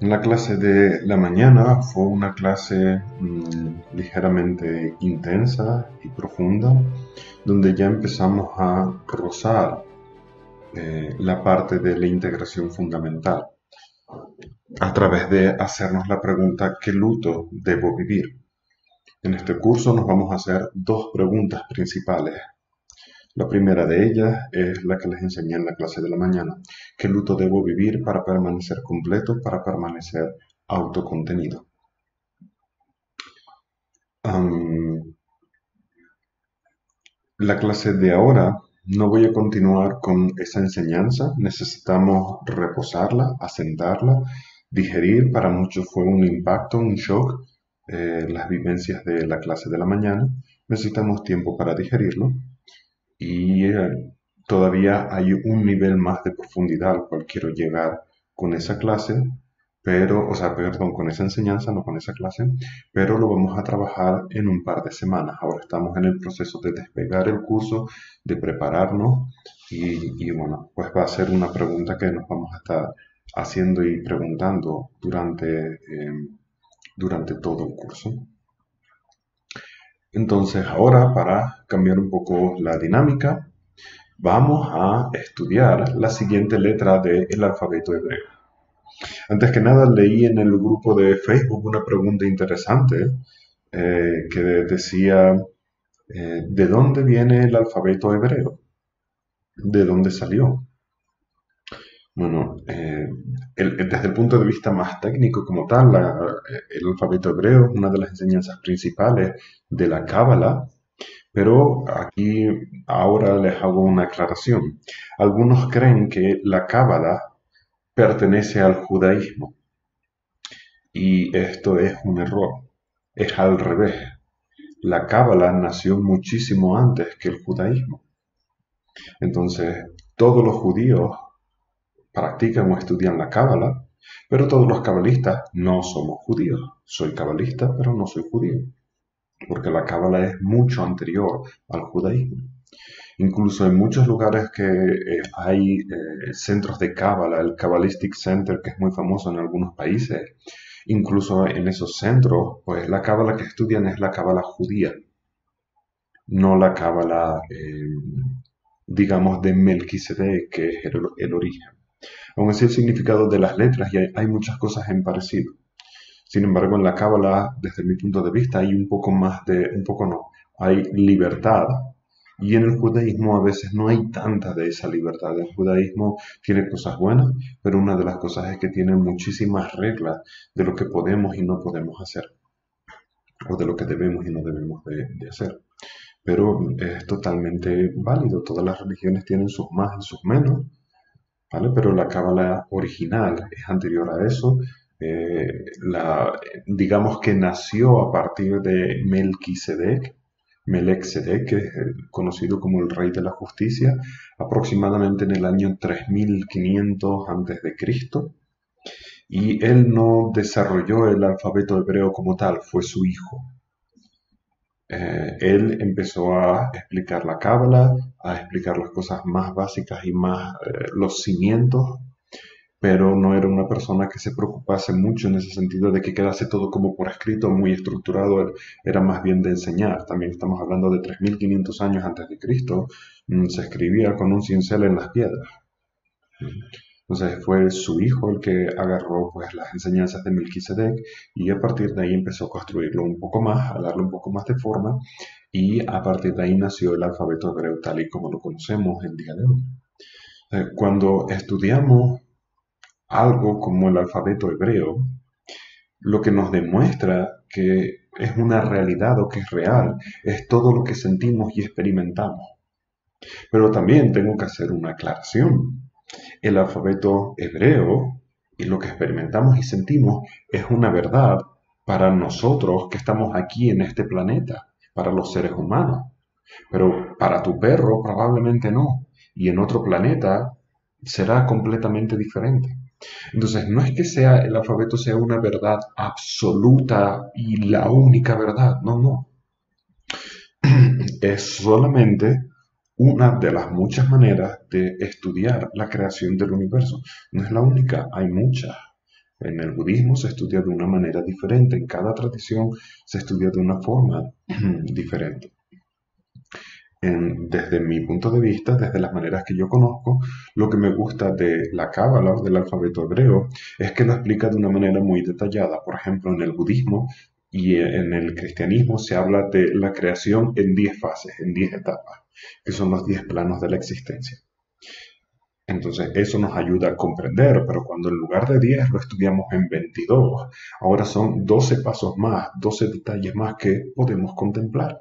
La clase de la mañana fue una clase ligeramente intensa y profunda, donde ya empezamos a rozar la parte de la integración fundamental a través de hacernos la pregunta ¿qué luto debo vivir? En este curso nos vamos a hacer dos preguntas principales. La primera de ellas es la que les enseñé en la clase de la mañana. ¿Qué luto debo vivir para permanecer completo, para permanecer autocontenido? Am, la clase de ahora no voy a continuar con esa enseñanza. Necesitamos reposarla, asentarla, digerir. Para muchos fue un impacto, un shock, las vivencias de la clase de la mañana. Necesitamos tiempo para digerirlo. Y todavía hay un nivel más de profundidad al cual quiero llegar con esa clase, pero, o sea, perdón, con esa enseñanza, no con esa clase, pero lo vamos a trabajar en un par de semanas. Ahora estamos en el proceso de despegar el curso, de prepararnos y bueno, pues va a ser una pregunta que nos vamos a estar haciendo y preguntando durante todo el curso. Entonces, ahora para cambiar un poco la dinámica, vamos a estudiar la siguiente letra del alfabeto hebreo. Antes que nada, leí en el grupo de Facebook una pregunta interesante que decía, ¿de dónde viene el alfabeto hebreo? ¿De dónde salió? Bueno, desde el punto de vista más técnico como tal, el alfabeto hebreo es una de las enseñanzas principales de la Cábala. Pero aquí ahora les hago una aclaración. Algunos creen que la Cábala pertenece al judaísmo y esto es un error. Es al revés. La Cábala nació muchísimo antes que el judaísmo. Entonces, todos los judíos practican o estudian la Cábala, pero todos los cabalistas no somos judíos. Soy cabalista, pero no soy judío, porque la Cábala es mucho anterior al judaísmo. Incluso en muchos lugares que hay centros de Cábala, el Kabbalistic Center, que es muy famoso en algunos países, incluso en esos centros, pues la Cábala que estudian es la Cábala judía, no la Cábala, digamos, de Melquisedec, que es el origen. Aún así, el significado de las letras, y hay muchas cosas en parecido. Sin embargo, en la Cábala, desde mi punto de vista, hay un poco más un poco no, hay libertad. Y en el judaísmo a veces no hay tanta de esa libertad. El judaísmo tiene cosas buenas, pero una de las cosas es que tiene muchísimas reglas de lo que podemos y no podemos hacer, o de lo que debemos y no debemos de hacer. Pero es totalmente válido. Todas las religiones tienen sus más y sus menos, ¿vale? Pero la cábala original es anterior a eso. Digamos que nació a partir de Melechizedek, que es conocido como el rey de la justicia, aproximadamente en el año 3500 a.C. Y él no desarrolló el alfabeto hebreo como tal, fue su hijo. Él empezó a explicar la cábala, a explicar las cosas más básicas y más los cimientos, pero no era una persona que se preocupase mucho en ese sentido de que quedase todo como por escrito, muy estructurado. Él era más bien de enseñar. También estamos hablando de 3500 años antes de Cristo. Se escribía con un cincel en las piedras. Entonces fue su hijo el que agarró pues las enseñanzas de Melquisedec y a partir de ahí empezó a construirlo un poco más, a darle un poco más de forma y a partir de ahí nació el alfabeto hebreo tal y como lo conocemos el día de hoy. Cuando estudiamos algo como el alfabeto hebreo, lo que nos demuestra que es una realidad o que es real es todo lo que sentimos y experimentamos. Pero también tengo que hacer una aclaración. El alfabeto hebreo y lo que experimentamos y sentimos es una verdad para nosotros que estamos aquí en este planeta, para los seres humanos. Pero para tu perro probablemente no. Y en otro planeta será completamente diferente. Entonces, no es que el alfabeto sea una verdad absoluta y la única verdad, no, no. Es solamente una de las muchas maneras de estudiar la creación del universo. No es la única, hay muchas. En el budismo se estudia de una manera diferente, en cada tradición se estudia de una forma diferente. Desde mi punto de vista, desde las maneras que yo conozco, lo que me gusta de la cábala o del alfabeto hebreo es que lo explica de una manera muy detallada. Por ejemplo, en el budismo y en el cristianismo se habla de la creación en 10 fases, en 10 etapas, que son los 10 planos de la existencia. Entonces, eso nos ayuda a comprender, pero cuando en lugar de 10 lo estudiamos en 22, ahora son 12 pasos más, 12 detalles más que podemos contemplar.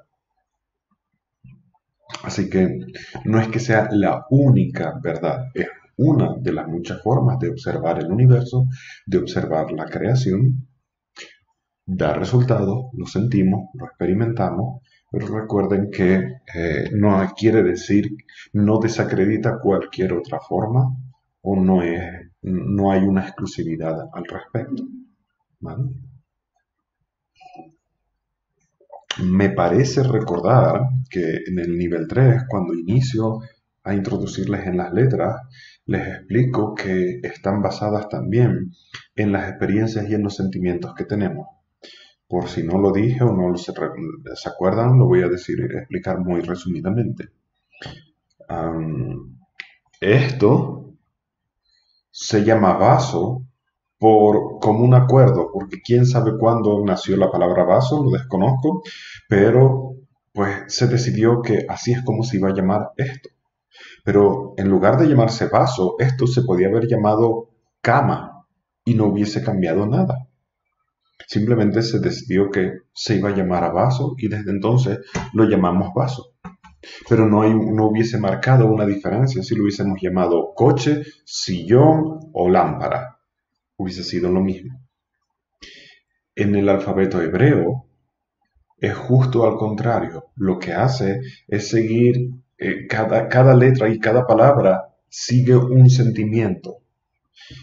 Así que no es que sea la única verdad, es una de las muchas formas de observar el universo, de observar la creación, da resultados, lo sentimos, lo experimentamos, pero recuerden que no quiere decir, no desacredita cualquier otra forma o no hay una exclusividad al respecto. ¿Vale? Me parece recordar que en el nivel 3, cuando inicio a introducirles en las letras, les explico que están basadas también en las experiencias y en los sentimientos que tenemos. Por si no lo dije o no se acuerdan, lo voy a decir, explicar muy resumidamente. Esto se llama vaso por común acuerdo, porque quién sabe cuándo nació la palabra vaso, lo desconozco, pero pues se decidió que así es como se iba a llamar esto. Pero en lugar de llamarse vaso, esto se podía haber llamado cama y no hubiese cambiado nada. Simplemente se decidió que se iba a llamar a vaso y desde entonces lo llamamos vaso. Pero no hubiese marcado una diferencia si lo hubiésemos llamado coche, sillón o lámpara. Hubiese sido lo mismo. En el alfabeto hebreo es justo al contrario. Lo que hace es seguir cada letra y cada palabra sigue un sentimiento.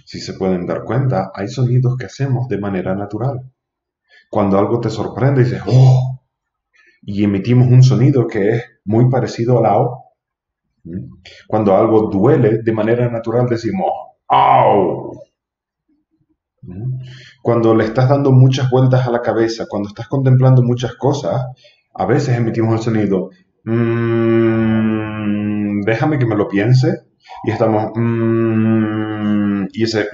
Si se pueden dar cuenta, hay sonidos que hacemos de manera natural. Cuando algo te sorprende, dices, ¡oh! Y emitimos un sonido que es muy parecido a la O. Cuando algo duele, de manera natural decimos, ¡au! Cuando le estás dando muchas vueltas a la cabeza, cuando estás contemplando muchas cosas, a veces emitimos el sonido, déjame que me lo piense, y estamos, y ese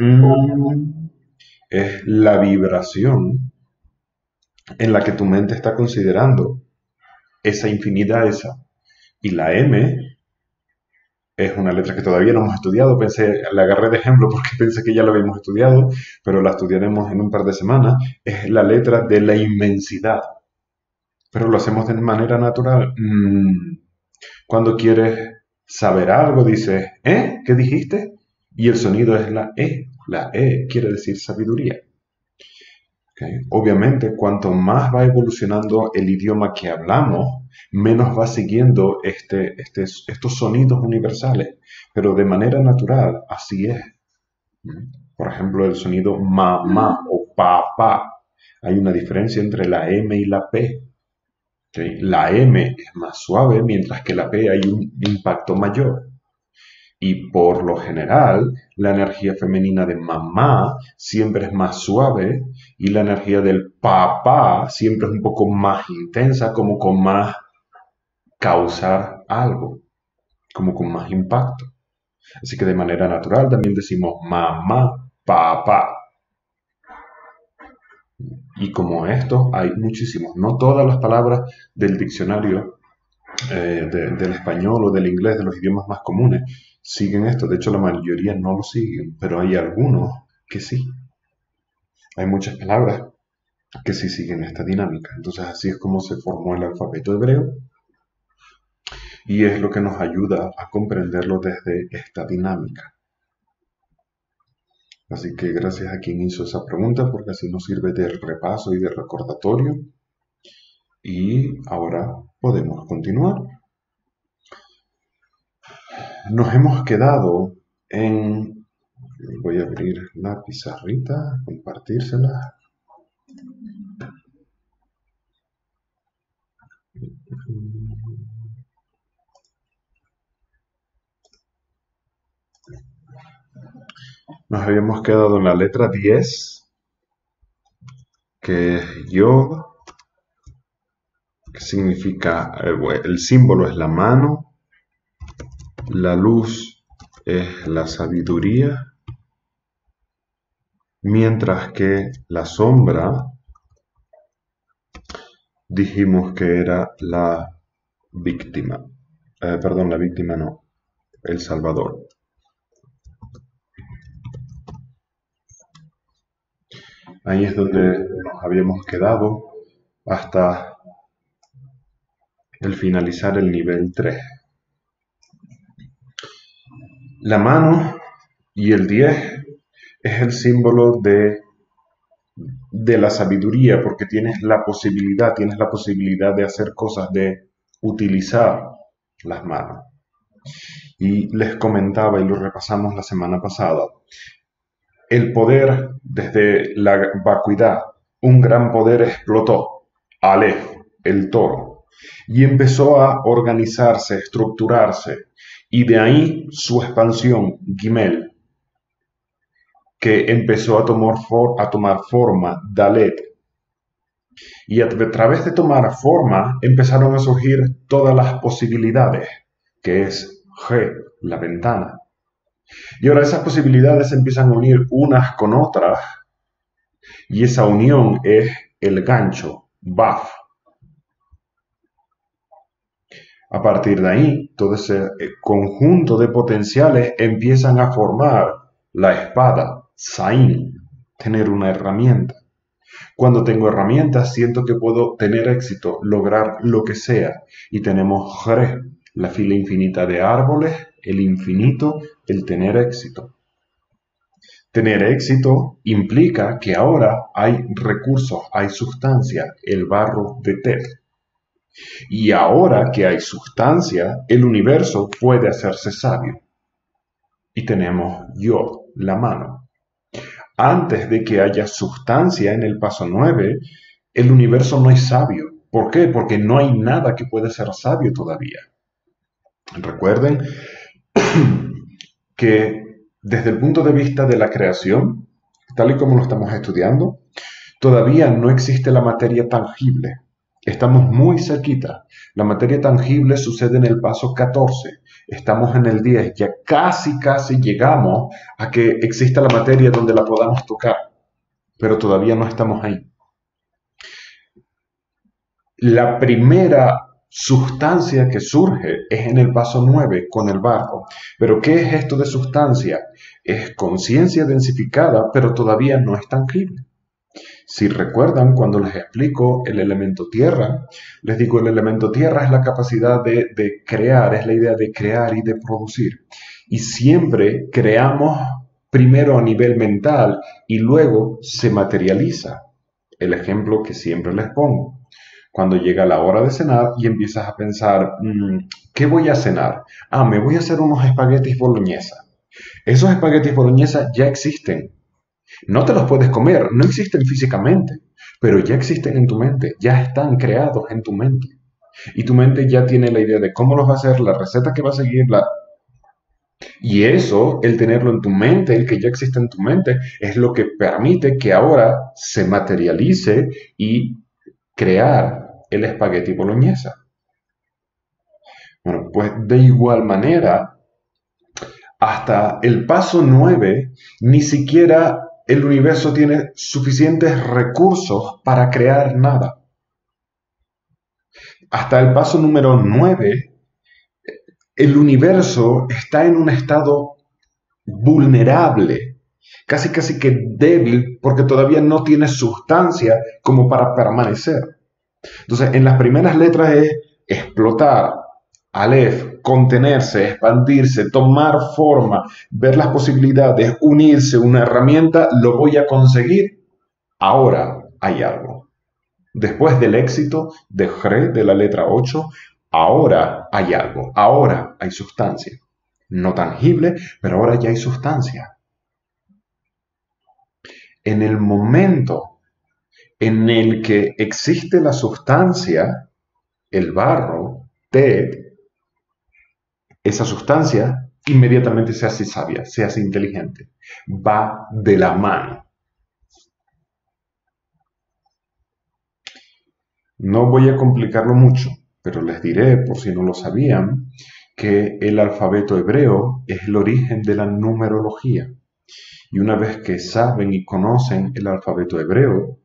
es la vibración en la que tu mente está considerando esa infinidad esa. Y la M es una letra que todavía no hemos estudiado, la agarré de ejemplo porque pensé que ya la habíamos estudiado, pero la estudiaremos en un par de semanas, es la letra de la inmensidad. Pero lo hacemos de manera natural. Cuando quieres saber algo, dices, ¿eh? ¿Qué dijiste? Y el sonido es la E. La E quiere decir sabiduría. ¿Okay? Obviamente, cuanto más va evolucionando el idioma que hablamos, menos va siguiendo estos sonidos universales, pero de manera natural, así es. Por ejemplo, el sonido ma o pa. Hay una diferencia entre la M y la P. ¿Okay? La M es más suave, mientras que la P hay un impacto mayor. Y por lo general, la energía femenina de mamá siempre es más suave y la energía del papá siempre es un poco más intensa, como con más causar algo, como con más impacto. Así que de manera natural también decimos mamá, papá. Y como esto hay muchísimos, no todas las palabras del diccionario del español o del inglés, de los idiomas más comunes, siguen esto. De hecho, la mayoría no lo siguen, pero hay algunos que sí. Hay muchas palabras que sí siguen esta dinámica. Entonces, así es como se formó el alfabeto hebreo y es lo que nos ayuda a comprenderlo desde esta dinámica. Así que gracias a quien hizo esa pregunta, porque así nos sirve de repaso y de recordatorio. Y ahora podemos continuar. Nos hemos quedado en... Voy a abrir la pizarrita, compartírsela. Nos habíamos quedado en la letra 10, que es Yod, que significa, el símbolo es la mano, la luz es la sabiduría, mientras que la sombra dijimos que era la víctima. Perdón, la víctima no, el Salvador. Ahí es donde nos habíamos quedado hasta el finalizar el nivel 3. La mano y el 10 es el símbolo de la sabiduría, porque tienes la posibilidad de hacer cosas, de utilizar las manos. Y les comentaba, y lo repasamos la semana pasada, el poder desde la vacuidad, un gran poder explotó, Aleph, el toro, y empezó a organizarse, estructurarse, y de ahí su expansión, Gimel, que empezó a tomar forma, Dalet, y a través de tomar forma empezaron a surgir todas las posibilidades, que es G, la ventana. Y ahora esas posibilidades se empiezan a unir unas con otras, y esa unión es el gancho, Baf. A partir de ahí, todo ese conjunto de potenciales empiezan a formar la espada, Zain, tener una herramienta. Cuando tengo herramientas, siento que puedo tener éxito, lograr lo que sea. Y tenemos Jre, la fila infinita de árboles, el infinito, el tener éxito. Tener éxito implica que ahora hay recursos, hay sustancia, el barro de Tet. Y ahora que hay sustancia, el universo puede hacerse sabio. Y tenemos yo, la mano. Antes de que haya sustancia en el paso 9, el universo no es sabio. ¿Por qué? Porque no hay nada que pueda ser sabio todavía. Recuerden que desde el punto de vista de la creación, tal y como lo estamos estudiando, todavía no existe la materia tangible. Estamos muy cerquita. La materia tangible sucede en el paso 14. Estamos en el 10. Ya casi llegamos a que exista la materia donde la podamos tocar. Pero todavía no estamos ahí. La primera sustancia que surge es en el paso 9 con el barro. Pero ¿qué es esto de sustancia? Es conciencia densificada, pero todavía no es tangible. Si recuerdan, cuando les explico el elemento tierra, les digo el elemento tierra es la capacidad de crear, es la idea de crear y de producir. Y siempre creamos primero a nivel mental y luego se materializa. El ejemplo que siempre les pongo. Cuando llega la hora de cenar y empiezas a pensar, ¿qué voy a cenar? Me voy a hacer unos espaguetis boloñesa. Esos espaguetis boloñesa ya existen. No te los puedes comer, no existen físicamente, pero ya existen en tu mente, ya están creados en tu mente. Y tu mente ya tiene la idea de cómo los va a hacer, la receta que va a seguir, y eso, el tenerlo en tu mente, el que ya existe en tu mente, es lo que permite que ahora se materialice y crear el espagueti boloñesa. Bueno, pues de igual manera, hasta el paso 9, ni siquiera el universo tiene suficientes recursos para crear nada. Hasta el paso número 9, el universo está en un estado vulnerable, casi que débil, porque todavía no tiene sustancia como para permanecer. Entonces, en las primeras letras es explotar, Aleph, contenerse, expandirse, tomar forma, ver las posibilidades, unirse, una herramienta, lo voy a conseguir. Ahora hay algo. Después del éxito de Jre, de la letra 8, ahora hay algo, ahora hay sustancia. No tangible, pero ahora ya hay sustancia. En el momento en el que existe la sustancia, el barro, Tet, esa sustancia inmediatamente se hace sabia, se hace inteligente. Va de la mano. No voy a complicarlo mucho, pero les diré, por si no lo sabían, que el alfabeto hebreo es el origen de la numerología. Y una vez que saben y conocen el alfabeto hebreo,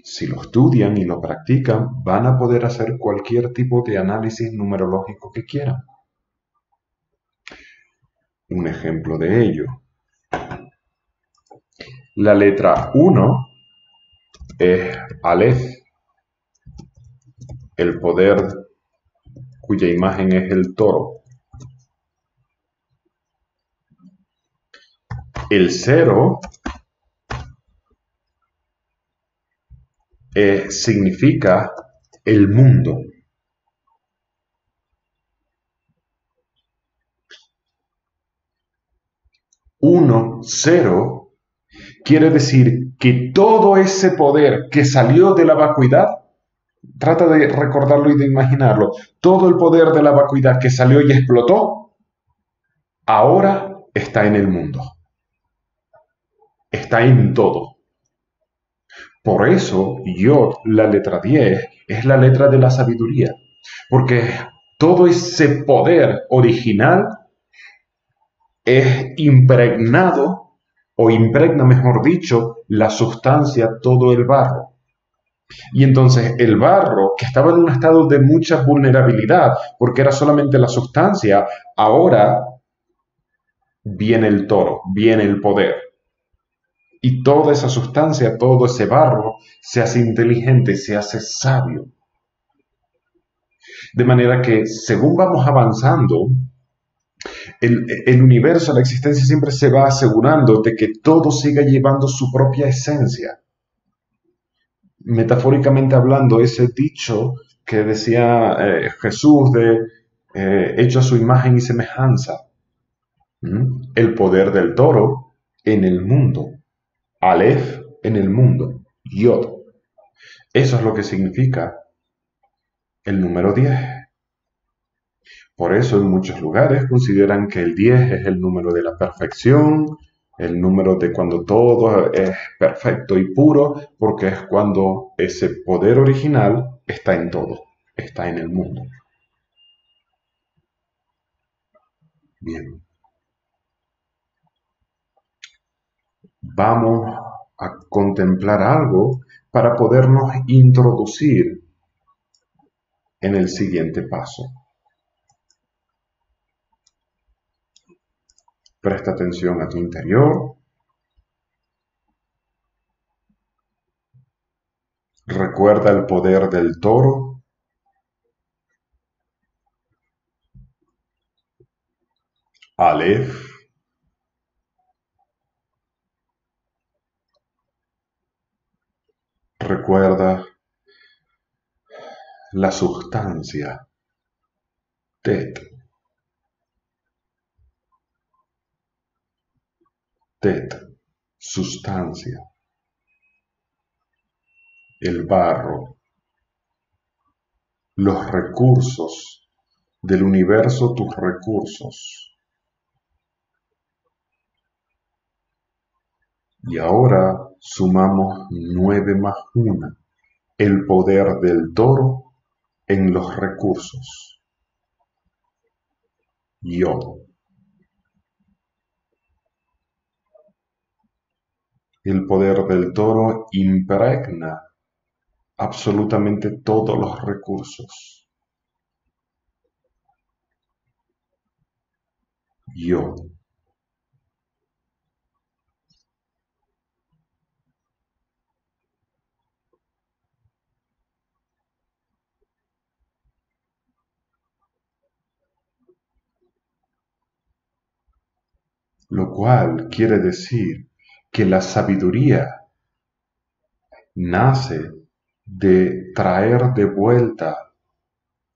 si lo estudian y lo practican, van a poder hacer cualquier tipo de análisis numerológico que quieran. Un ejemplo de ello. La letra 1 es Aleph, el poder cuya imagen es el toro. El 0 significa el mundo. Uno, 0, quiere decir que todo ese poder que salió de la vacuidad, trata de recordarlo y de imaginarlo, todo el poder de la vacuidad que salió y explotó, ahora está en el mundo, está en todo. Por eso, Yod, la letra 10, es la letra de la sabiduría, porque todo ese poder original es impregnado, o impregna, mejor dicho, la sustancia, todo el barro. Y entonces el barro, que estaba en un estado de mucha vulnerabilidad, porque era solamente la sustancia, ahora viene el toro, viene el poder. Y toda esa sustancia, todo ese barro, se hace inteligente, se hace sabio. De manera que según vamos avanzando, el universo, la existencia siempre se va asegurando de que todo siga llevando su propia esencia. Metafóricamente hablando, ese dicho que decía Jesús de hecho a su imagen y semejanza. El poder del toro en el mundo. Aleph en el mundo. Yod. Eso es lo que significa el número 10. Por eso en muchos lugares consideran que el 10 es el número de la perfección, el número de cuando todo es perfecto y puro, porque es cuando ese poder original está en todo, está en el mundo. Bien, vamos a contemplar algo para podernos introducir en el siguiente paso. Presta atención a tu interior. Recuerda el poder del toro. Aleph. Recuerda la sustancia. Tet. Tet. Sustancia. El barro. Los recursos del universo, tus recursos. Y ahora sumamos 9 más 1. El poder del toro en los recursos. Yo. El poder del toro impregna absolutamente todos los recursos. Yo. Lo cual quiere decir que la sabiduría nace de traer de vuelta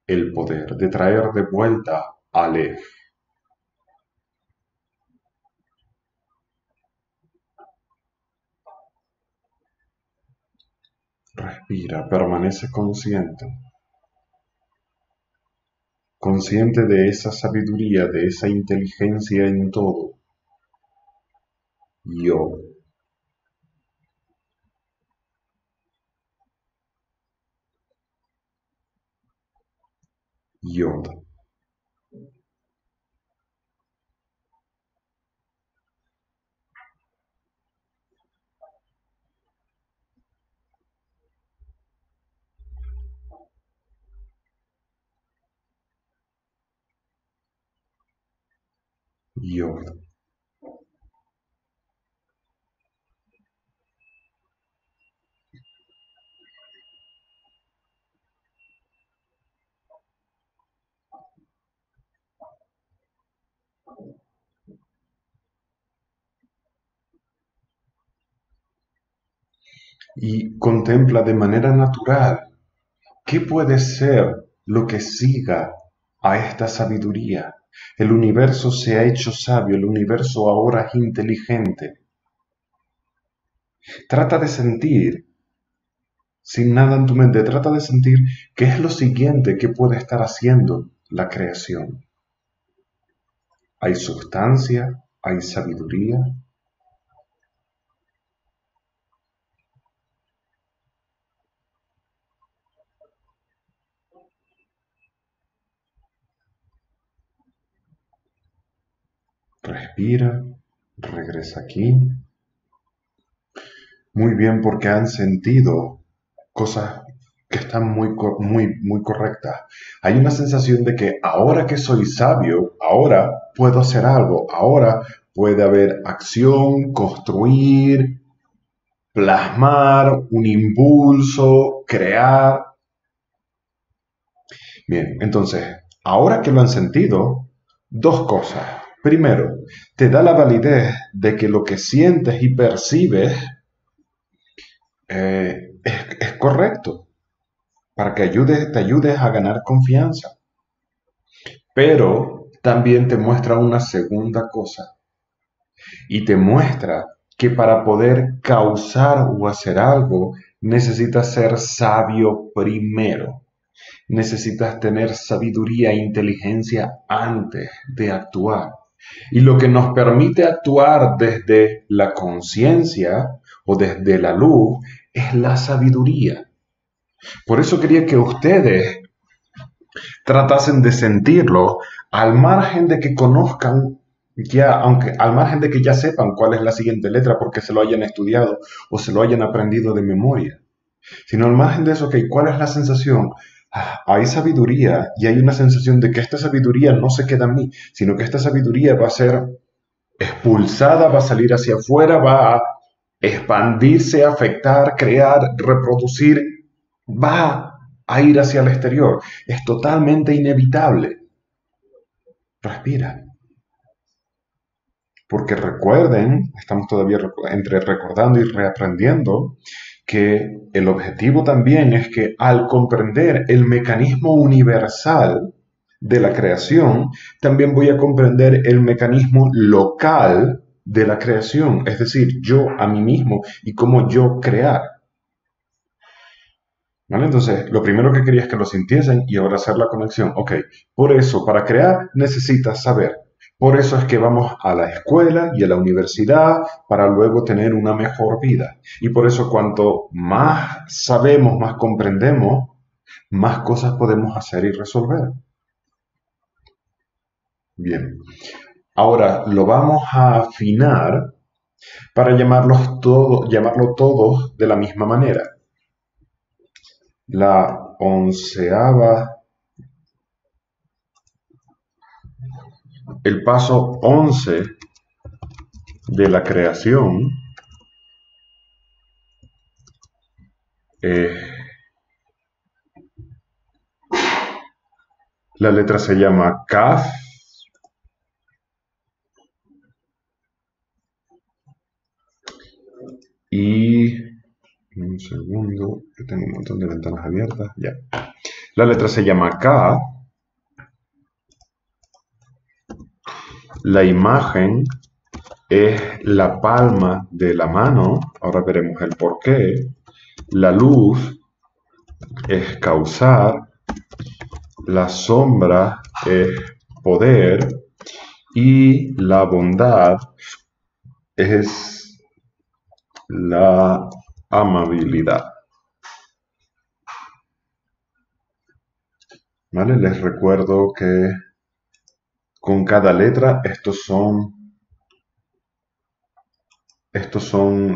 el poder, de traer de vuelta Aleph. Respira, permanece consciente. consciente de esa sabiduría, de esa inteligencia en todo. Yo, Yod, Yod. Y contempla de manera natural qué puede ser lo que siga a esta sabiduría. El universo se ha hecho sabio, el universo ahora es inteligente. Trata de sentir, sin nada en tu mente, trata de sentir qué es lo siguiente que puede estar haciendo la creación. Hay sustancia, hay sabiduría. Respira, regresa aquí. Muy bien, porque han sentido cosas que están muy correctas. Hay una sensación de que ahora que soy sabio, ahora puedo hacer algo, ahora puede haber acción, construir, plasmar, un impulso, crear. Bien, entonces, ahora que lo han sentido, dos cosas. Primero, te da la validez de que lo que sientes y percibes es correcto, para que te ayudes a ganar confianza. Pero también te muestra una segunda cosa y te muestra que para poder causar o hacer algo necesitas ser sabio primero. Necesitas tener sabiduría e inteligencia antes de actuar. Y lo que nos permite actuar desde la conciencia o desde la luz es la sabiduría. Por eso quería que ustedes tratasen de sentirlo al margen de que conozcan ya, aunque al margen de que ya sepan cuál es la siguiente letra porque se lo hayan estudiado o se lo hayan aprendido de memoria, sino al margen de eso, ok, ¿cuál es la sensación? Hay sabiduría y hay una sensación de que esta sabiduría no se queda en mí, sino que esta sabiduría va a ser expulsada, va a salir hacia afuera, va a expandirse, afectar, crear, reproducir, va a ir hacia el exterior. Es totalmente inevitable. Respira. Porque recuerden, estamos todavía entre recordando y reaprendiendo, que el objetivo también es que al comprender el mecanismo universal de la creación, también voy a comprender el mecanismo local de la creación, es decir, yo a mí mismo y cómo yo crear. ¿Vale? Entonces, lo primero que quería es que lo sintiesen y ahora hacer la conexión. Ok, por eso, para crear necesitas saber. Por eso es que vamos a la escuela y a la universidad para luego tener una mejor vida. Y por eso cuanto más sabemos, más comprendemos, más cosas podemos hacer y resolver. Bien, ahora lo vamos a afinar para llamarlo todos de la misma manera. La el paso 11 de la creación la letra se llama Kaf y un segundo, que tengo un montón de ventanas abiertas, ya. La letra se llama K. La imagen es la palma de la mano, ahora veremos el por qué. La luz es causar, la sombra es poder y la bondad es la amabilidad. ¿Vale? Les recuerdo que con cada letra estos son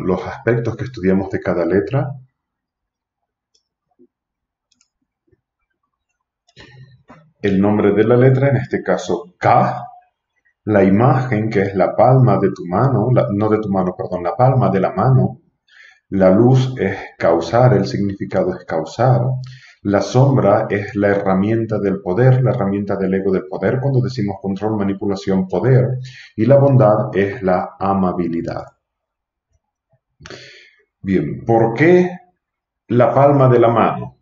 los aspectos que estudiamos de cada letra. El nombre de la letra, en este caso K, la imagen que es la palma de tu mano, no de tu mano, perdón, la palma de la mano. La luz es causar, el significado es causar. La sombra es la herramienta del poder, la herramienta del ego del poder, cuando decimos control, manipulación, poder. Y la bondad es la amabilidad. Bien, ¿por qué la palma de la mano?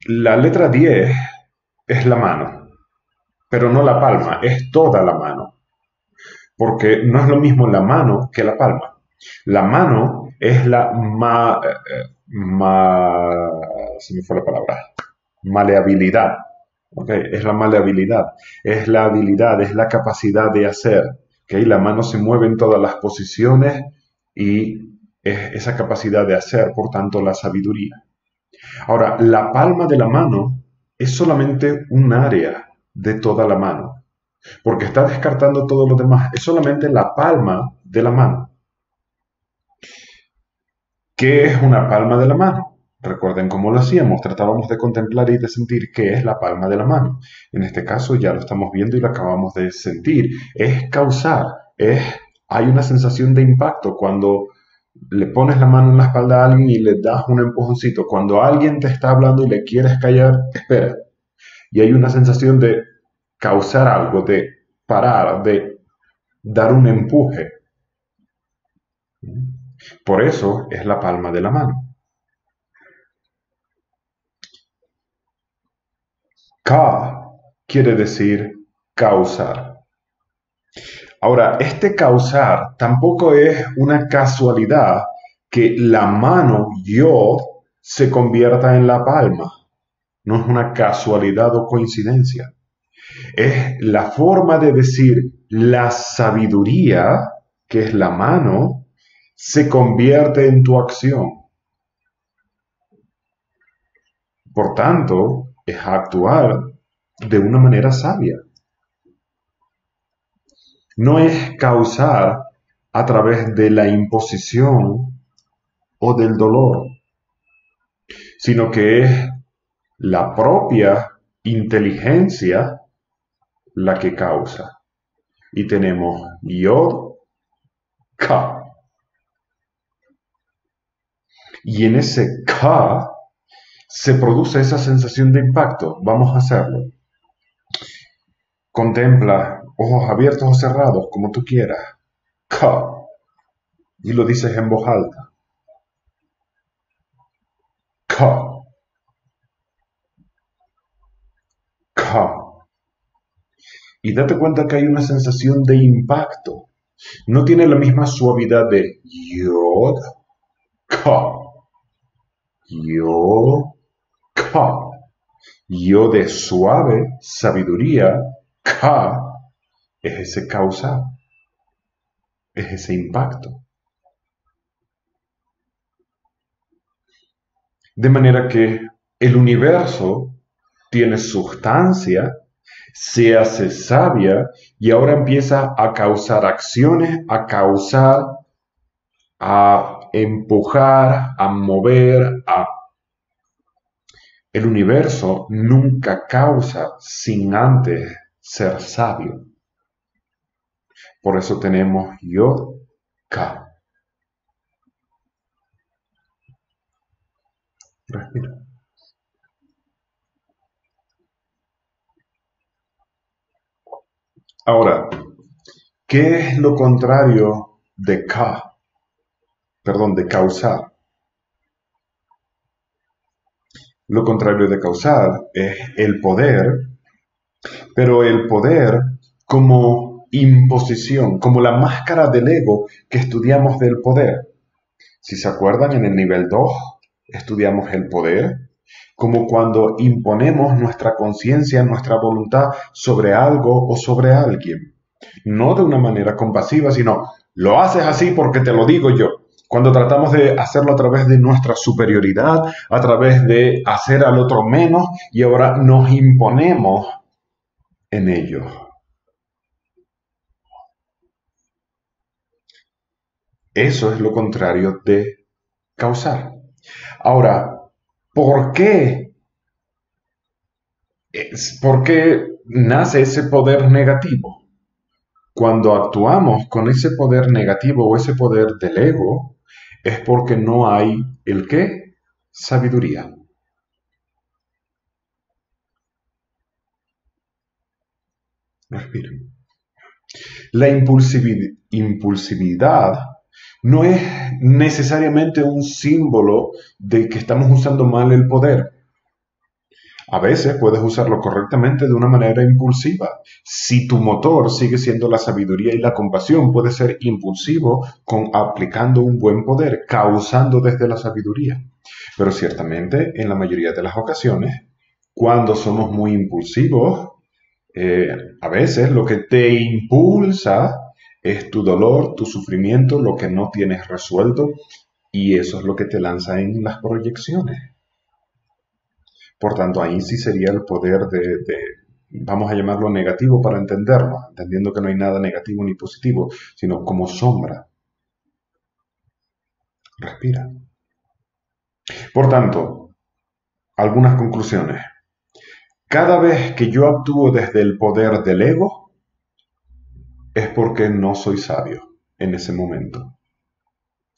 La letra 10 es la mano, pero no la palma, es toda la mano. Porque no es lo mismo la mano que la palma. La mano es la se me fue la palabra, maleabilidad. ¿Okay? Es la maleabilidad, es la habilidad, es la capacidad de hacer. ¿Okay? La mano se mueve en todas las posiciones y es esa capacidad de hacer, por tanto, la sabiduría. Ahora, la palma de la mano es solamente un área de toda la mano, porque está descartando todo lo demás. Es solamente la palma de la mano. ¿Qué es una palma de la mano? Recuerden cómo lo hacíamos, tratábamos de contemplar y de sentir qué es la palma de la mano. En este caso ya lo estamos viendo y lo acabamos de sentir. Es causar, hay una sensación de impacto cuando le pones la mano en la espalda a alguien y le das un empujoncito. Cuando alguien te está hablando y le quieres callar, espera. Y hay una sensación de causar algo, de parar, de dar un empuje. Por eso es la palma de la mano. Ka quiere decir causar. Ahora, este causar tampoco es una casualidad que la mano yo se convierta en la palma. No es una casualidad o coincidencia. Es la forma de decir la sabiduría, que es la mano, se convierte en tu acción. Por tanto, es actuar de una manera sabia. No es causar a través de la imposición o del dolor, sino que es la propia inteligencia la que causa. Y tenemos Yod, Ka. Y en ese Ka se produce esa sensación de impacto. Vamos a hacerlo. Contempla, ojos abiertos o cerrados, como tú quieras. Ka. Y lo dices en voz alta. Ka. Ka. Y date cuenta que hay una sensación de impacto. No tiene la misma suavidad de Yod, Ka. Yo, Ka. Yo de suave, sabiduría, Ka es ese causar, es ese impacto. De manera que el universo tiene sustancia, se hace sabia y ahora empieza a causar acciones, a causar, a empujar, a mover, El universo nunca causa sin antes ser sabio. Por eso tenemos Yod, Ka. Respira. Ahora, ¿qué es lo contrario de Ka? Perdón, de causar. Lo contrario de causar es el poder, pero el poder como imposición, como la máscara del ego que estudiamos del poder. Si se acuerdan, en el nivel 2 estudiamos el poder como cuando imponemos nuestra conciencia, nuestra voluntad sobre algo o sobre alguien. No de una manera compasiva, sino lo haces así porque te lo digo yo. Cuando tratamos de hacerlo a través de nuestra superioridad, a través de hacer al otro menos y ahora nos imponemos en ello. Eso es lo contrario de causar. Ahora, ¿por qué? ¿Por qué nace ese poder negativo? Cuando actuamos con ese poder negativo o ese poder del ego, es porque no hay el qué? Sabiduría. Respira. La impulsividad no es necesariamente un símbolo de que estamos usando mal el poder. A veces puedes usarlo correctamente de una manera impulsiva. Si tu motor sigue siendo la sabiduría y la compasión, puede ser impulsivo con aplicando un buen poder, causando desde la sabiduría. Pero ciertamente, en la mayoría de las ocasiones, cuando somos muy impulsivos, a veces lo que te impulsa es tu dolor, tu sufrimiento, lo que no tienes resuelto, y eso es lo que te lanza en las proyecciones. Por tanto, ahí sí sería el poder vamos a llamarlo negativo para entenderlo, entendiendo que no hay nada negativo ni positivo, sino como sombra. Respira. Por tanto, algunas conclusiones. Cada vez que yo actúo desde el poder del ego, es porque no soy sabio en ese momento.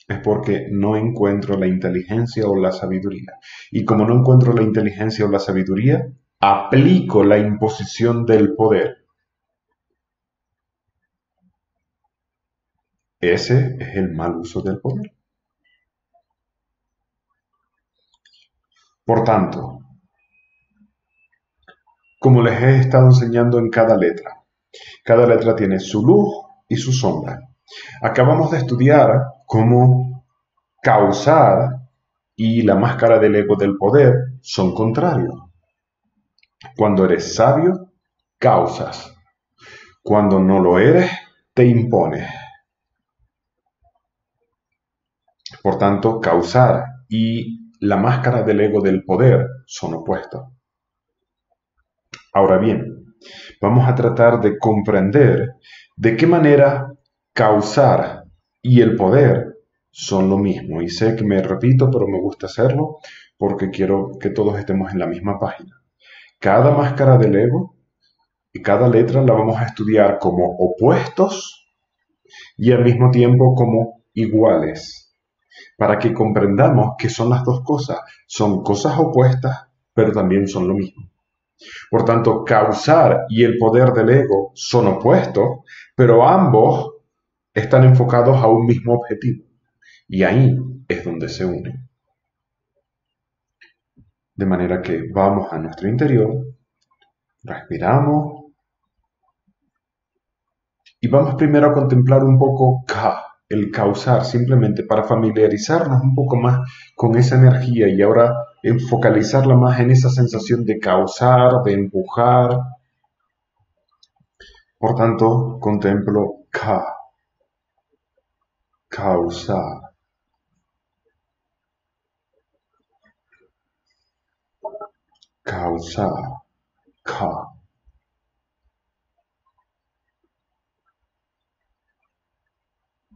Es porque no encuentro la inteligencia o la sabiduría. Y como no encuentro la inteligencia o la sabiduría, aplico la imposición del poder. Ese es el mal uso del poder. Por tanto, como les he estado enseñando en cada letra tiene su luz y su sombra. Acabamos de estudiar cómo causar y la máscara del ego del poder son contrarios. Cuando eres sabio, causas. Cuando no lo eres, te impones. Por tanto, causar y la máscara del ego del poder son opuestos. Ahora bien, vamos a tratar de comprender de qué manera causar y el poder son lo mismo. Y sé que me repito, pero me gusta hacerlo porque quiero que todos estemos en la misma página. Cada máscara del ego y cada letra la vamos a estudiar como opuestos y al mismo tiempo como iguales, para que comprendamos que son las dos cosas. Son cosas opuestas, pero también son lo mismo. Por tanto, causar y el poder del ego son opuestos, pero ambos están enfocados a un mismo objetivo. Y ahí es donde se unen. De manera que vamos a nuestro interior, respiramos y vamos primero a contemplar un poco el causar, simplemente para familiarizarnos un poco más con esa energía y ahora focalizarla más en esa sensación de causar, de empujar. Por tanto, contemplo causar, causar, ka.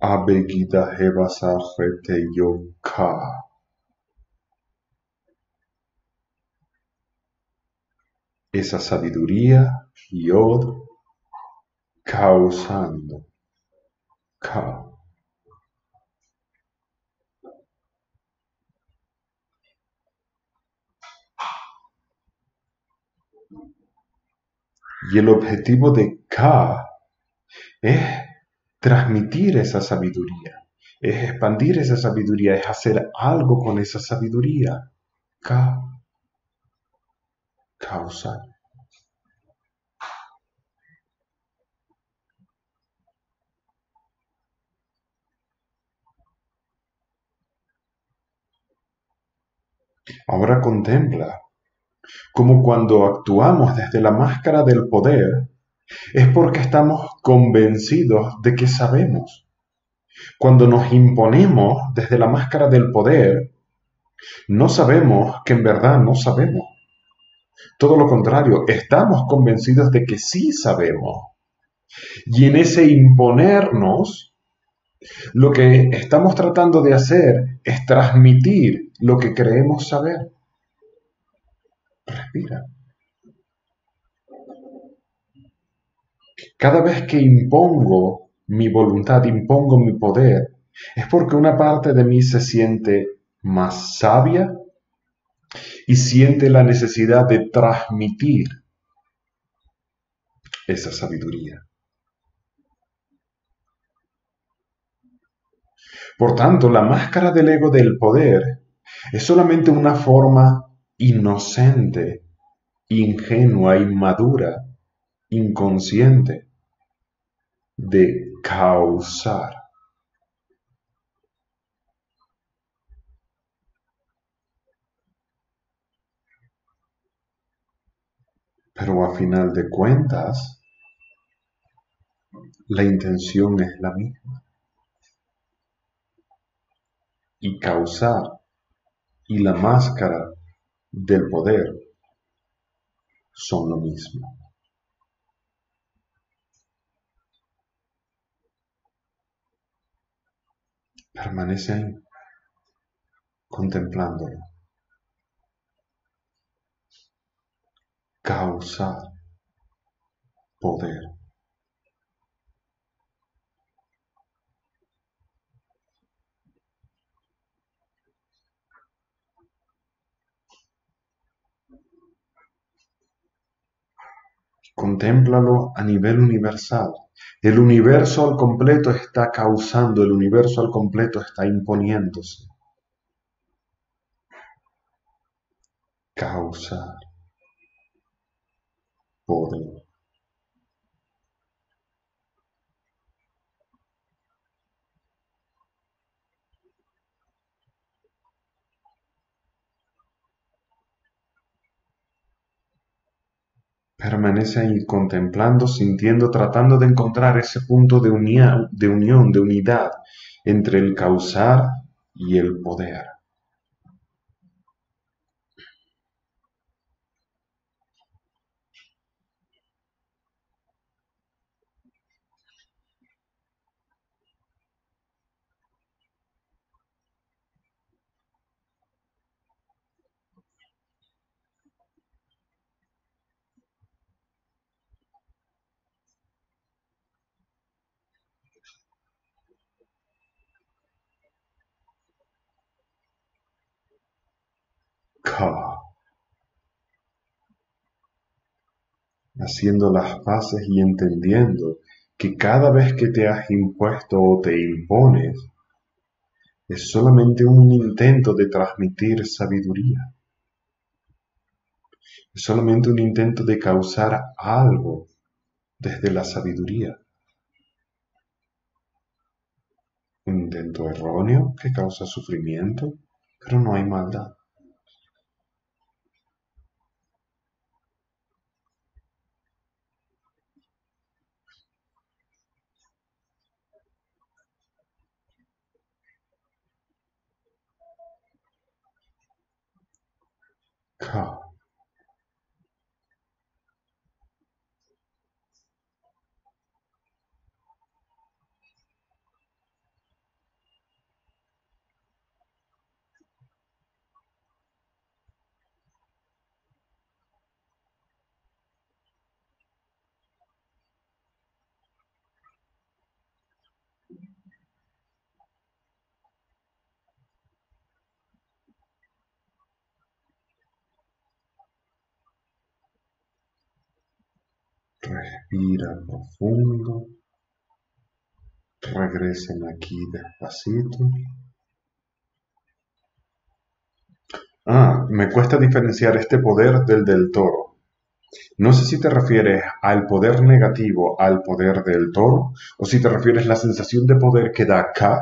Abegida hebasa jete yo ka. Esa sabiduría, yod, causando, ka. Y el objetivo de ka es transmitir esa sabiduría, es expandir esa sabiduría, es hacer algo con esa sabiduría. Ka, causar. Ahora contempla cómo cuando actuamos desde la máscara del poder es porque estamos convencidos de que sabemos. Cuando nos imponemos desde la máscara del poder, no sabemos que en verdad no sabemos. Todo lo contrario, estamos convencidos de que sí sabemos. Y en ese imponernos, lo que estamos tratando de hacer es transmitir lo que creemos saber. Respira. Cada vez que impongo mi voluntad, impongo mi poder, es porque una parte de mí se siente más sabia y siente la necesidad de transmitir esa sabiduría. Por tanto, la máscara del ego del poder es solamente una forma inocente, ingenua, inmadura, inconsciente de causar. Pero a final de cuentas, la intención es la misma. Y causar y la máscara del poder son lo mismo. Permanece ahí, contemplándolo. Causar, poder. Contémplalo a nivel universal. El universo al completo está causando, el universo al completo está imponiéndose. Causar, poder. Permanece ahí contemplando, sintiendo, tratando de encontrar ese punto de unión, de unidad entre el causar y el poder. Ka, haciendo las paces y entendiendo que cada vez que te has impuesto o te impones, es solamente un intento de transmitir sabiduría. Es solamente un intento de causar algo desde la sabiduría. Un intento erróneo que causa sufrimiento, pero no hay maldad. Ka, respira profundo, regresen aquí despacito. Me cuesta diferenciar este poder del toro. No sé si te refieres al poder negativo, al poder del toro, o si te refieres a la sensación de poder que da K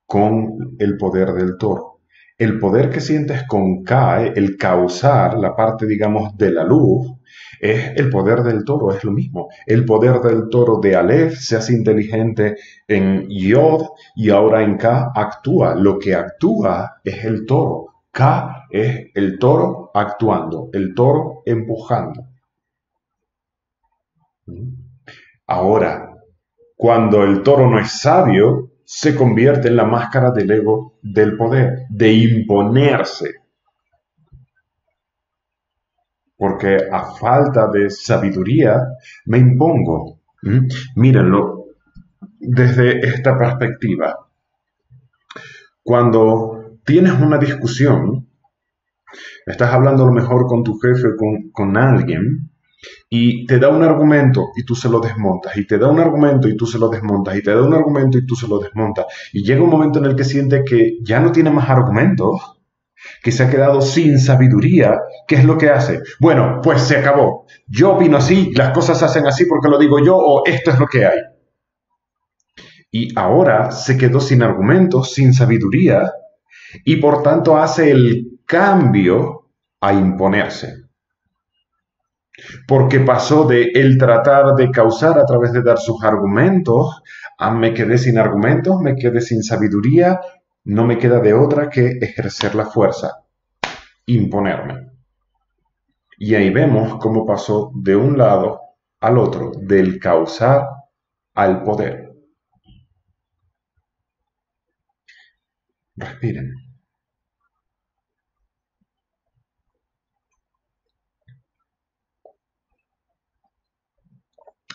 con el poder del toro. El poder que sientes con K, el causar, la parte, digamos, de la luz, es el poder del toro, es lo mismo. El poder del toro de Aleph se hace inteligente en Yod y ahora en K actúa. Lo que actúa es el toro. K es el toro actuando, el toro empujando. Ahora, cuando el toro no es sabio, se convierte en la máscara del ego del poder, de imponerse. Porque a falta de sabiduría me impongo. Mírenlo desde esta perspectiva. Cuando tienes una discusión, estás hablando a lo mejor con tu jefe, con alguien, y te da un argumento y tú se lo desmontas, y te da un argumento y tú se lo desmontas, y te da un argumento y tú se lo desmontas, y llega un momento en el que sientes que ya no tiene más argumentos, que se ha quedado sin sabiduría. ¿Qué es lo que hace? Bueno, pues se acabó. Yo opino así, las cosas se hacen así porque lo digo yo, o esto es lo que hay. Y ahora se quedó sin argumentos, sin sabiduría, y por tanto hace el cambio a imponerse. Porque pasó de el tratar de causar a través de dar sus argumentos a me quedé sin argumentos, me quedé sin sabiduría, no me queda de otra que ejercer la fuerza, imponerme. Y ahí vemos cómo pasó de un lado al otro, del causar al poder. Respiren.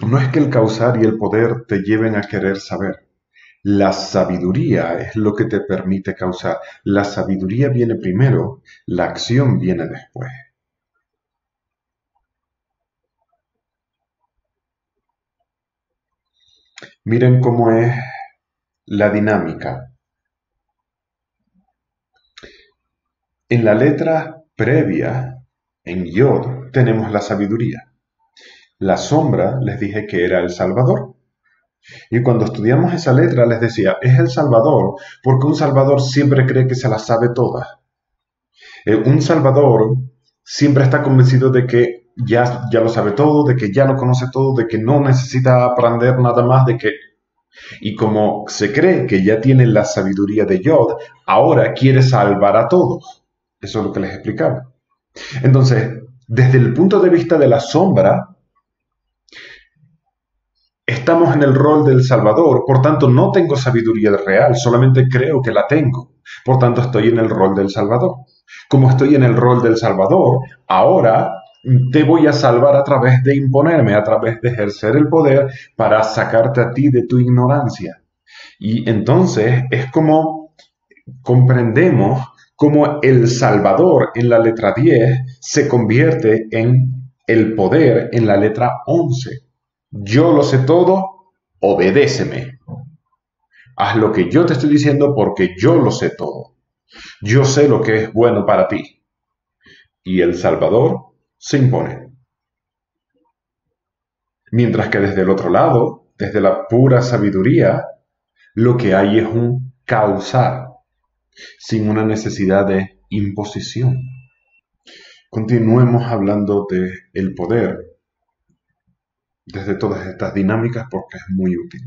No es que el causar y el poder te lleven a querer saber. La sabiduría es lo que te permite causar. La sabiduría viene primero, la acción viene después. Miren cómo es la dinámica. En la letra previa, en Yod, tenemos la sabiduría. La sombra les dije que era el Salvador. Y cuando estudiamos esa letra les decía, es el Salvador, porque un Salvador siempre cree que se las sabe todas. Un Salvador siempre está convencido de que ya lo sabe todo, de que ya lo conoce todo, de que no necesita aprender nada más, de que... Y como se cree que ya tiene la sabiduría de Yod, ahora quiere salvar a todos. Eso es lo que les explicaba. Entonces, desde el punto de vista de la sombra, estamos en el rol del Salvador, por tanto no tengo sabiduría real, solamente creo que la tengo. Por tanto estoy en el rol del Salvador. Como estoy en el rol del Salvador, ahora te voy a salvar a través de imponerme, a través de ejercer el poder para sacarte a ti de tu ignorancia. Y entonces es como comprendemos cómo el Salvador en la letra 10 se convierte en el poder en la letra 11. Yo lo sé todo, obedéceme. Haz lo que yo te estoy diciendo porque yo lo sé todo. Yo sé lo que es bueno para ti. Y el Salvador se impone. Mientras que desde el otro lado, desde la pura sabiduría, lo que hay es un causar, sin una necesidad de imposición. Continuemos hablando de el poder desde todas estas dinámicas porque es muy útil.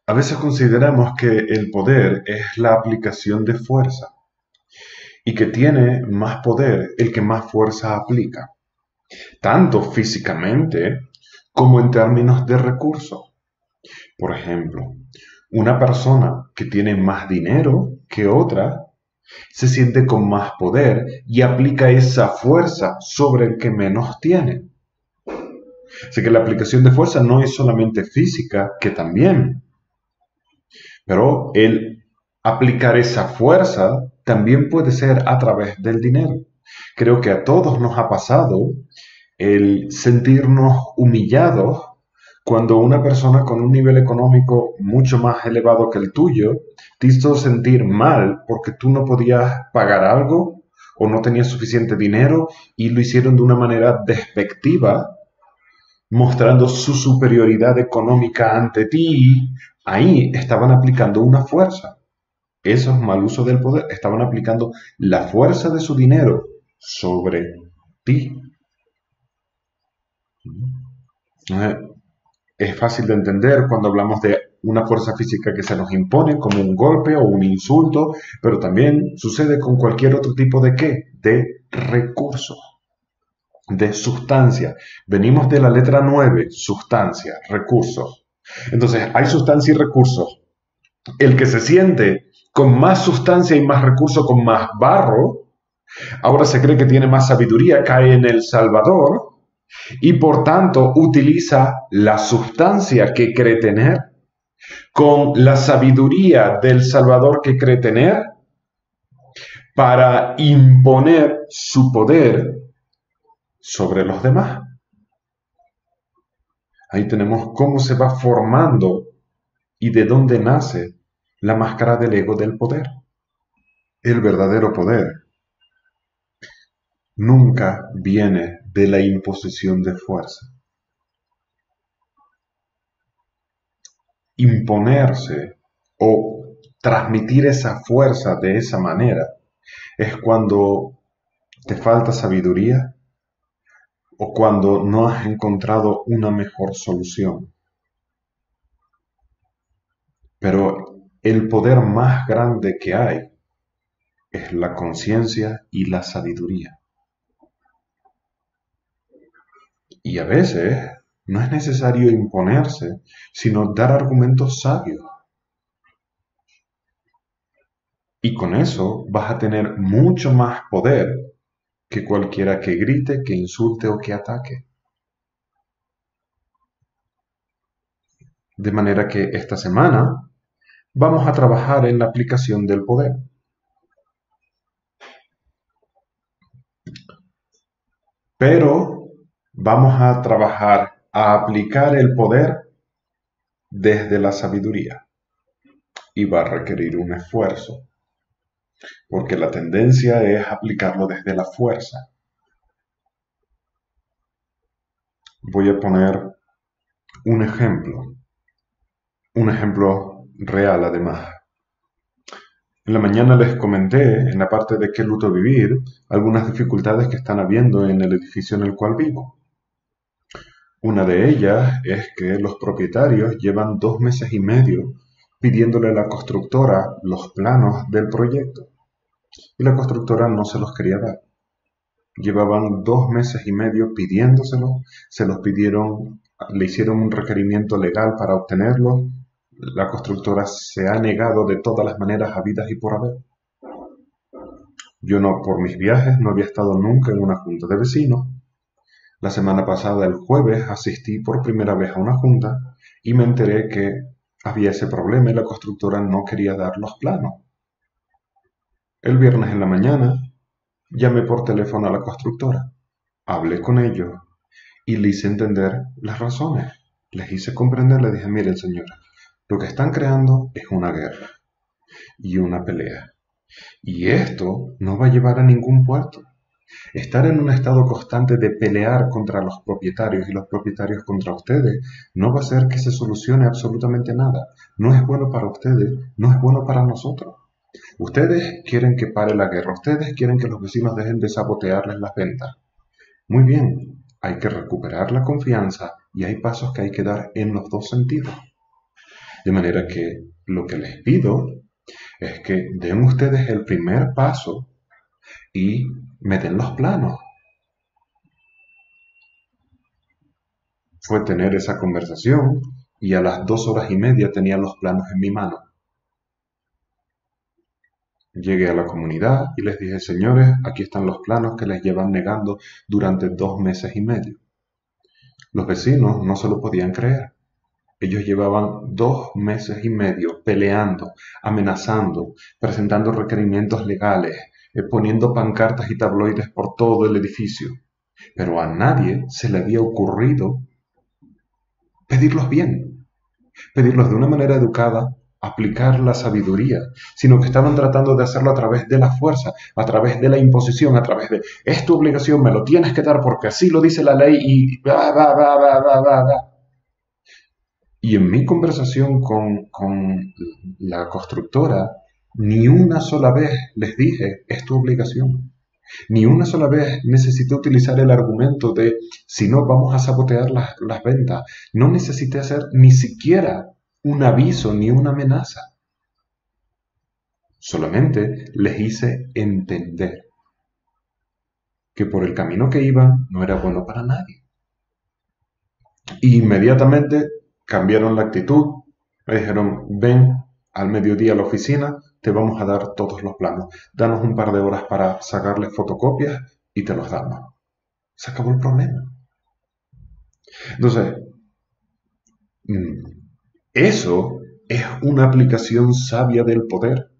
A veces consideramos que el poder es la aplicación de fuerza y que tiene más poder el que más fuerza aplica, tanto físicamente como en términos de recursos. Por ejemplo, una persona que tiene más dinero que otra se siente con más poder y aplica esa fuerza sobre el que menos tiene. Así que la aplicación de fuerza no es solamente física, que también, pero el aplicar esa fuerza también puede ser a través del dinero. Creo que a todos nos ha pasado el sentirnos humillados cuando una persona con un nivel económico mucho más elevado que el tuyo te hizo sentir mal porque tú no podías pagar algo o no tenías suficiente dinero y lo hicieron de una manera despectiva, mostrando su superioridad económica ante ti. Ahí estaban aplicando una fuerza. Eso es mal uso del poder. Estaban aplicando la fuerza de su dinero sobre ti. Eh, Es fácil de entender cuando hablamos de una fuerza física que se nos impone como un golpe o un insulto, pero también sucede con cualquier otro tipo de ¿qué? De recurso, de sustancia. Venimos de la letra 9, sustancia, recursos. Entonces, hay sustancia y recursos. El que se siente con más sustancia y más recurso, con más barro, ahora se cree que tiene más sabiduría, cae en el Salvador y por tanto utiliza la sustancia que cree tener con la sabiduría del Salvador que cree tener para imponer su poder sobre los demás. Ahí tenemos cómo se va formando y de dónde nace la máscara del ego del poder. El verdadero poder nunca viene de la imposición de fuerza. Imponerse o transmitir esa fuerza de esa manera es cuando te falta sabiduría o cuando no has encontrado una mejor solución. Pero el poder más grande que hay es la conciencia y la sabiduría. Y a veces no es necesario imponerse, sino dar argumentos sabios. Y con eso vas a tener mucho más poder que cualquiera que grite, que insulte o que ataque. De manera que esta semana vamos a trabajar en la aplicación del poder. Pero vamos a trabajar a aplicar el poder desde la sabiduría. Y va a requerir un esfuerzo, porque la tendencia es aplicarlo desde la fuerza. Voy a poner un ejemplo real además. En la mañana les comenté, en la parte de qué luto vivir, algunas dificultades que están habiendo en el edificio en el cual vivo. Una de ellas es que los propietarios llevan 2 meses y medio pidiéndole a la constructora los planos del proyecto y la constructora no se los quería dar. Llevaban 2 meses y medio pidiéndoselos, se los pidieron, le hicieron un requerimiento legal para obtenerlos, la constructora se ha negado de todas las maneras habidas y por haber. Yo no, por mis viajes, no había estado nunca en una junta de vecinos. La semana pasada, el jueves, asistí por primera vez a una junta y me enteré que había ese problema y la constructora no quería dar los planos. El viernes en la mañana llamé por teléfono a la constructora, hablé con ellos y le hice entender las razones. Les hice comprender, les dije, miren señora, lo que están creando es una guerra y una pelea. Y esto no va a llevar a ningún puerto. Estar en un estado constante de pelear contra los propietarios y los propietarios contra ustedes no va a hacer que se solucione absolutamente nada. No es bueno para ustedes, no es bueno para nosotros. Ustedes quieren que pare la guerra, ustedes quieren que los vecinos dejen de sabotearles las ventas. Muy bien, hay que recuperar la confianza y hay pasos que hay que dar en los dos sentidos. De manera que lo que les pido es que den ustedes el primer paso y me den los planos. Fue tener esa conversación y a las 2 horas y media tenía los planos en mi mano. Llegué a la comunidad y les dije, señores, aquí están los planos que les llevan negando durante 2 meses y medio. Los vecinos no se lo podían creer. Ellos llevaban 2 meses y medio peleando, amenazando, presentando requerimientos legales, poniendo pancartas y tabloides por todo el edificio. Pero a nadie se le había ocurrido pedirlos bien, pedirlos de una manera educada, aplicar la sabiduría, sino que estaban tratando de hacerlo a través de la fuerza, a través de la imposición, a través de es tu obligación, me lo tienes que dar porque así lo dice la ley y bla, bla, bla, bla, bla, bla, bla. Y en mi conversación con la constructora, Ni una sola vez les dije, es tu obligación. Ni una sola vez necesité utilizar el argumento de, si no, vamos a sabotear las ventas. No necesité hacer ni siquiera un aviso ni una amenaza. Solamente les hice entender que por el camino que iban no era bueno para nadie. Y inmediatamente cambiaron la actitud. Me dijeron, ven al mediodía a la oficina, te vamos a dar todos los planos. Danos un par de horas para sacarles fotocopias y te los damos. Se acabó el problema. Entonces, eso es una aplicación sabia del poder,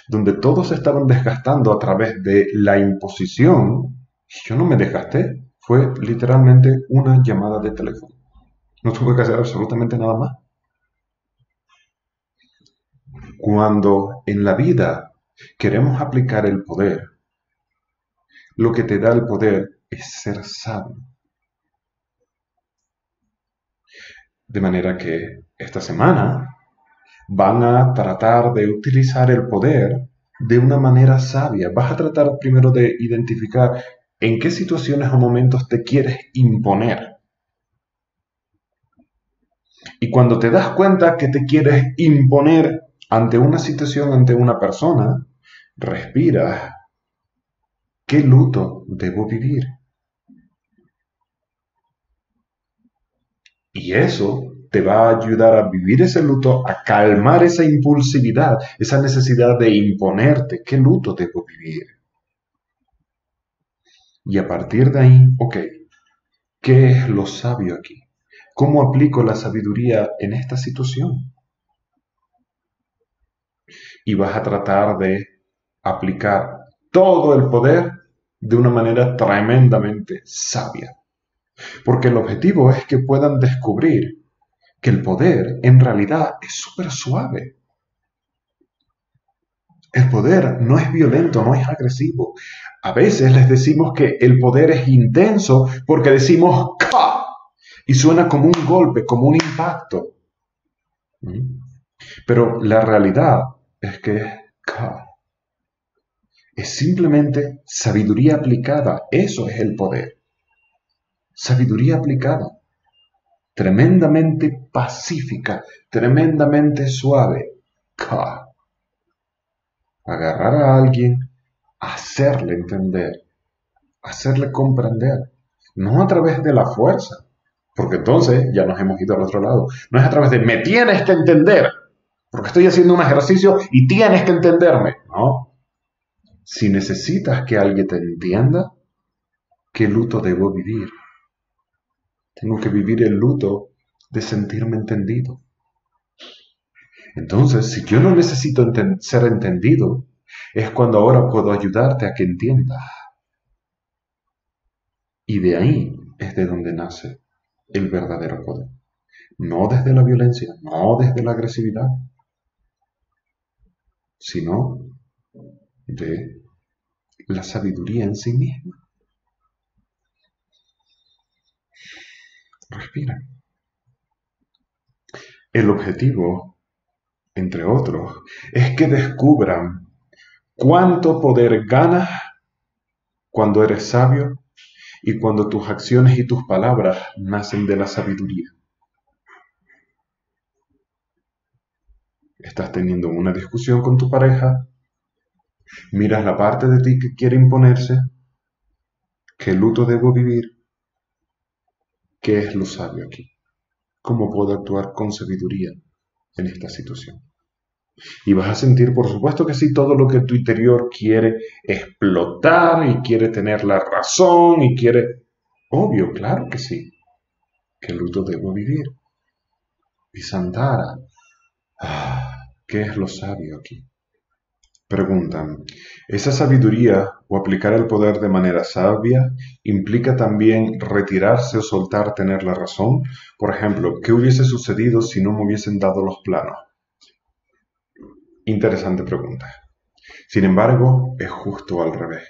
donde todos se estaban desgastando a través de la imposición. Yo no me desgasté, fue literalmente una llamada de teléfono. No tuve que hacer absolutamente nada más. Cuando en la vida queremos aplicar el poder, lo que te da el poder es ser sabio. De manera que esta semana van a tratar de utilizar el poder de una manera sabia. Vas a tratar primero de identificar en qué situaciones o momentos te quieres imponer. Y cuando te das cuenta que te quieres imponer ante una situación, ante una persona, respiras. ¿Qué luto debo vivir? Y eso te va a ayudar a vivir ese luto, a calmar esa impulsividad, esa necesidad de imponerte. ¿Qué luto debo vivir? Y a partir de ahí, ok, ¿qué es lo sabio aquí? ¿Cómo aplico la sabiduría en esta situación? Y vas a tratar de aplicar todo el poder de una manera tremendamente sabia. Porque el objetivo es que puedan descubrir que el poder en realidad es súper suave. El poder no es violento, no es agresivo. A veces les decimos que el poder es intenso porque decimos ¡ca! Y suena como un golpe, como un impacto. Pero la realidad es que ¡ca! Es simplemente sabiduría aplicada. Eso es el poder. Sabiduría aplicada. Tremendamente pacífica, tremendamente suave. ¡Ca! Agarrar a alguien, hacerle entender, hacerle comprender, no a través de la fuerza, porque entonces ya nos hemos ido al otro lado, no es a través de me tienes que entender, porque estoy haciendo un ejercicio y tienes que entenderme, no. Si necesitas que alguien te entienda, ¿qué luto debo vivir? Tengo que vivir el luto de sentirme entendido. Entonces, si yo no necesito ser entendido, es cuando ahora puedo ayudarte a que entiendas. Y de ahí es de donde nace el verdadero poder. No desde la violencia, no desde la agresividad, sino de la sabiduría en sí misma. Respira. El objetivo, entre otros, es que descubran cuánto poder ganas cuando eres sabio y cuando tus acciones y tus palabras nacen de la sabiduría. Estás teniendo una discusión con tu pareja, miras la parte de ti que quiere imponerse, qué luto debo vivir, qué es lo sabio aquí, cómo puedo actuar con sabiduría en esta situación. Y vas a sentir, por supuesto que sí, todo lo que tu interior quiere explotar y quiere tener la razón y quiere... Obvio, claro que sí. ¿Qué luto debo vivir? Pisandara. ¿Qué es lo sabio aquí? Preguntan, ¿esa sabiduría o aplicar el poder de manera sabia implica también retirarse o soltar tener la razón? Por ejemplo, ¿qué hubiese sucedido si no me hubiesen dado los planos? Interesante pregunta. Sin embargo, es justo al revés.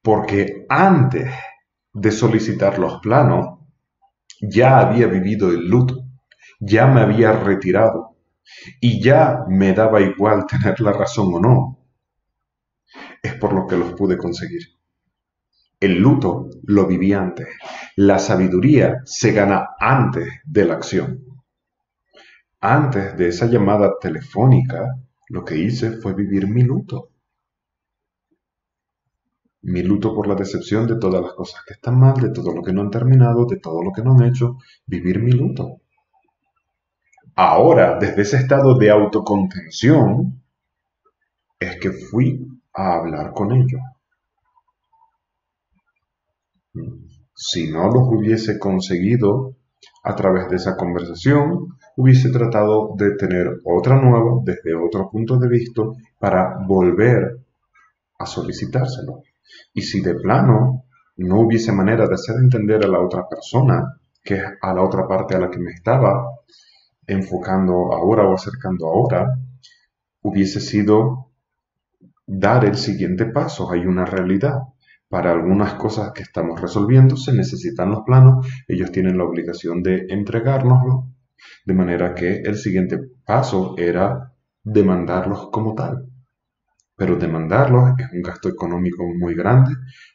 Porque antes de solicitar los planos, ya había vivido el luto, ya me había retirado. y ya me daba igual tener la razón o no, es por lo que los pude conseguir. El luto lo viví antes. La sabiduría se gana antes de la acción. Antes de esa llamada telefónica, lo que hice fue vivir mi luto. Mi luto por la decepción de todas las cosas que están mal, de todo lo que no han terminado, de todo lo que no han hecho. Vivir mi luto. Ahora, desde ese estado de autocontención, es que fui a hablar con ellos. Si no los hubiese conseguido a través de esa conversación, hubiese tratado de tener otra nueva desde otro punto de vista para volver a solicitárselo. Y si de plano no hubiese manera de hacer entender a la otra persona, que es a la otra parte a la que me estaba enfocando ahora o acercando ahora, hubiese sido dar el siguiente paso. Hay una realidad. Para algunas cosas que estamos resolviendo se necesitan los planos, ellos tienen la obligación de entregárnoslo, de manera que el siguiente paso era demandarlos como tal. Pero demandarlos es un gasto económico muy grande,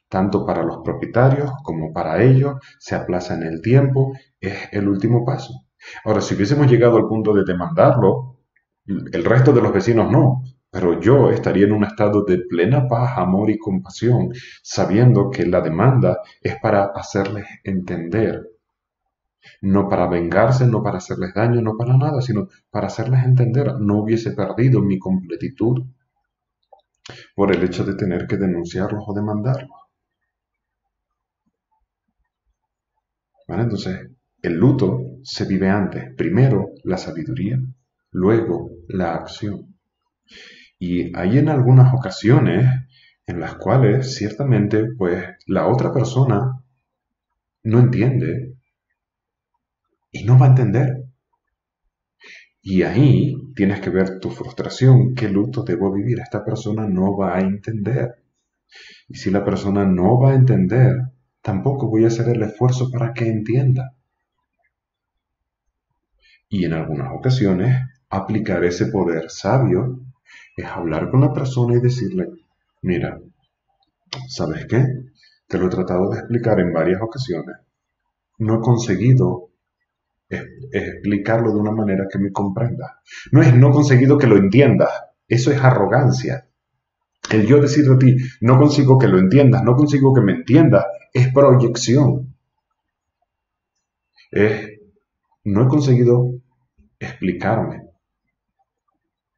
tanto para los propietarios como para ellos, se aplaza en el tiempo, es el último paso. Ahora, si hubiésemos llegado al punto de demandarlo, el resto de los vecinos no, pero yo estaría en un estado de plena paz, amor y compasión, sabiendo que la demanda es para hacerles entender, no para vengarse, no para hacerles daño, no para nada, sino para hacerles entender. No hubiese perdido mi completitud por el hecho de tener que denunciarlos o demandarlos. ¿Vale? Entonces, el luto se vive antes. Primero la sabiduría, luego la acción. Y hay en algunas ocasiones en las cuales ciertamente pues la otra persona no entiende y no va a entender. Y ahí tienes que ver tu frustración, qué luto debo vivir. Esta persona no va a entender. Y si la persona no va a entender, tampoco voy a hacer el esfuerzo para que entienda. Y en algunas ocasiones, aplicar ese poder sabio es hablar con la persona y decirle, mira, ¿sabes qué? Te lo he tratado de explicar en varias ocasiones. No he conseguido explicarlo de una manera que me comprenda. No he conseguido que lo entiendas. Eso es arrogancia. El yo decirte a ti, no consigo que lo entiendas, no consigo que me entiendas, es proyección. Es, no he conseguido explicarme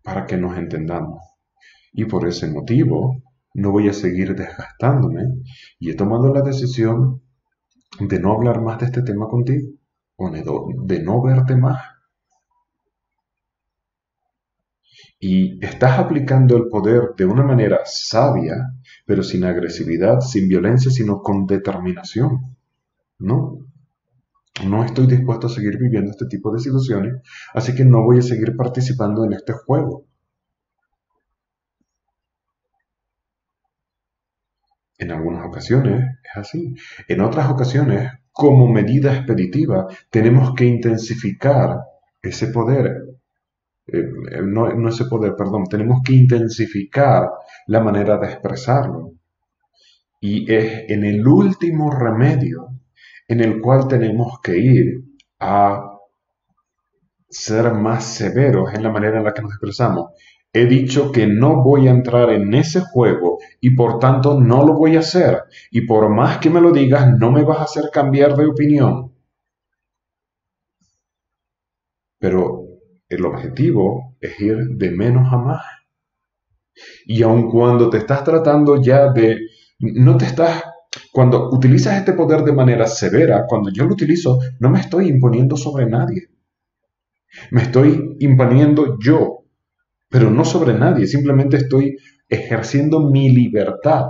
para que nos entendamos. Y por ese motivo no voy a seguir desgastándome y he tomado la decisión de no hablar más de este tema contigo o de no verte más. Y estás aplicando el poder de una manera sabia, pero sin agresividad, sin violencia, sino con determinación. No, no estoy dispuesto a seguir viviendo este tipo de situaciones, así que no voy a seguir participando en este juego. En algunas ocasiones es así. En otras ocasiones, como medida expeditiva, tenemos que intensificar ese poder. No ese poder, perdón. Tenemos que intensificar la manera de expresarlo. Y es en el último remedio en el cual tenemos que ir a ser más severos en la manera en la que nos expresamos. He dicho que no voy a entrar en ese juego y por tanto no lo voy a hacer. Y por más que me lo digas, no me vas a hacer cambiar de opinión. Pero el objetivo es ir de menos a más. Y aun cuando te estás tratando ya de... No te estás... Cuando utilizas este poder de manera severa, cuando yo lo utilizo, no me estoy imponiendo sobre nadie. Me estoy imponiendo yo, pero no sobre nadie, simplemente estoy ejerciendo mi libertad,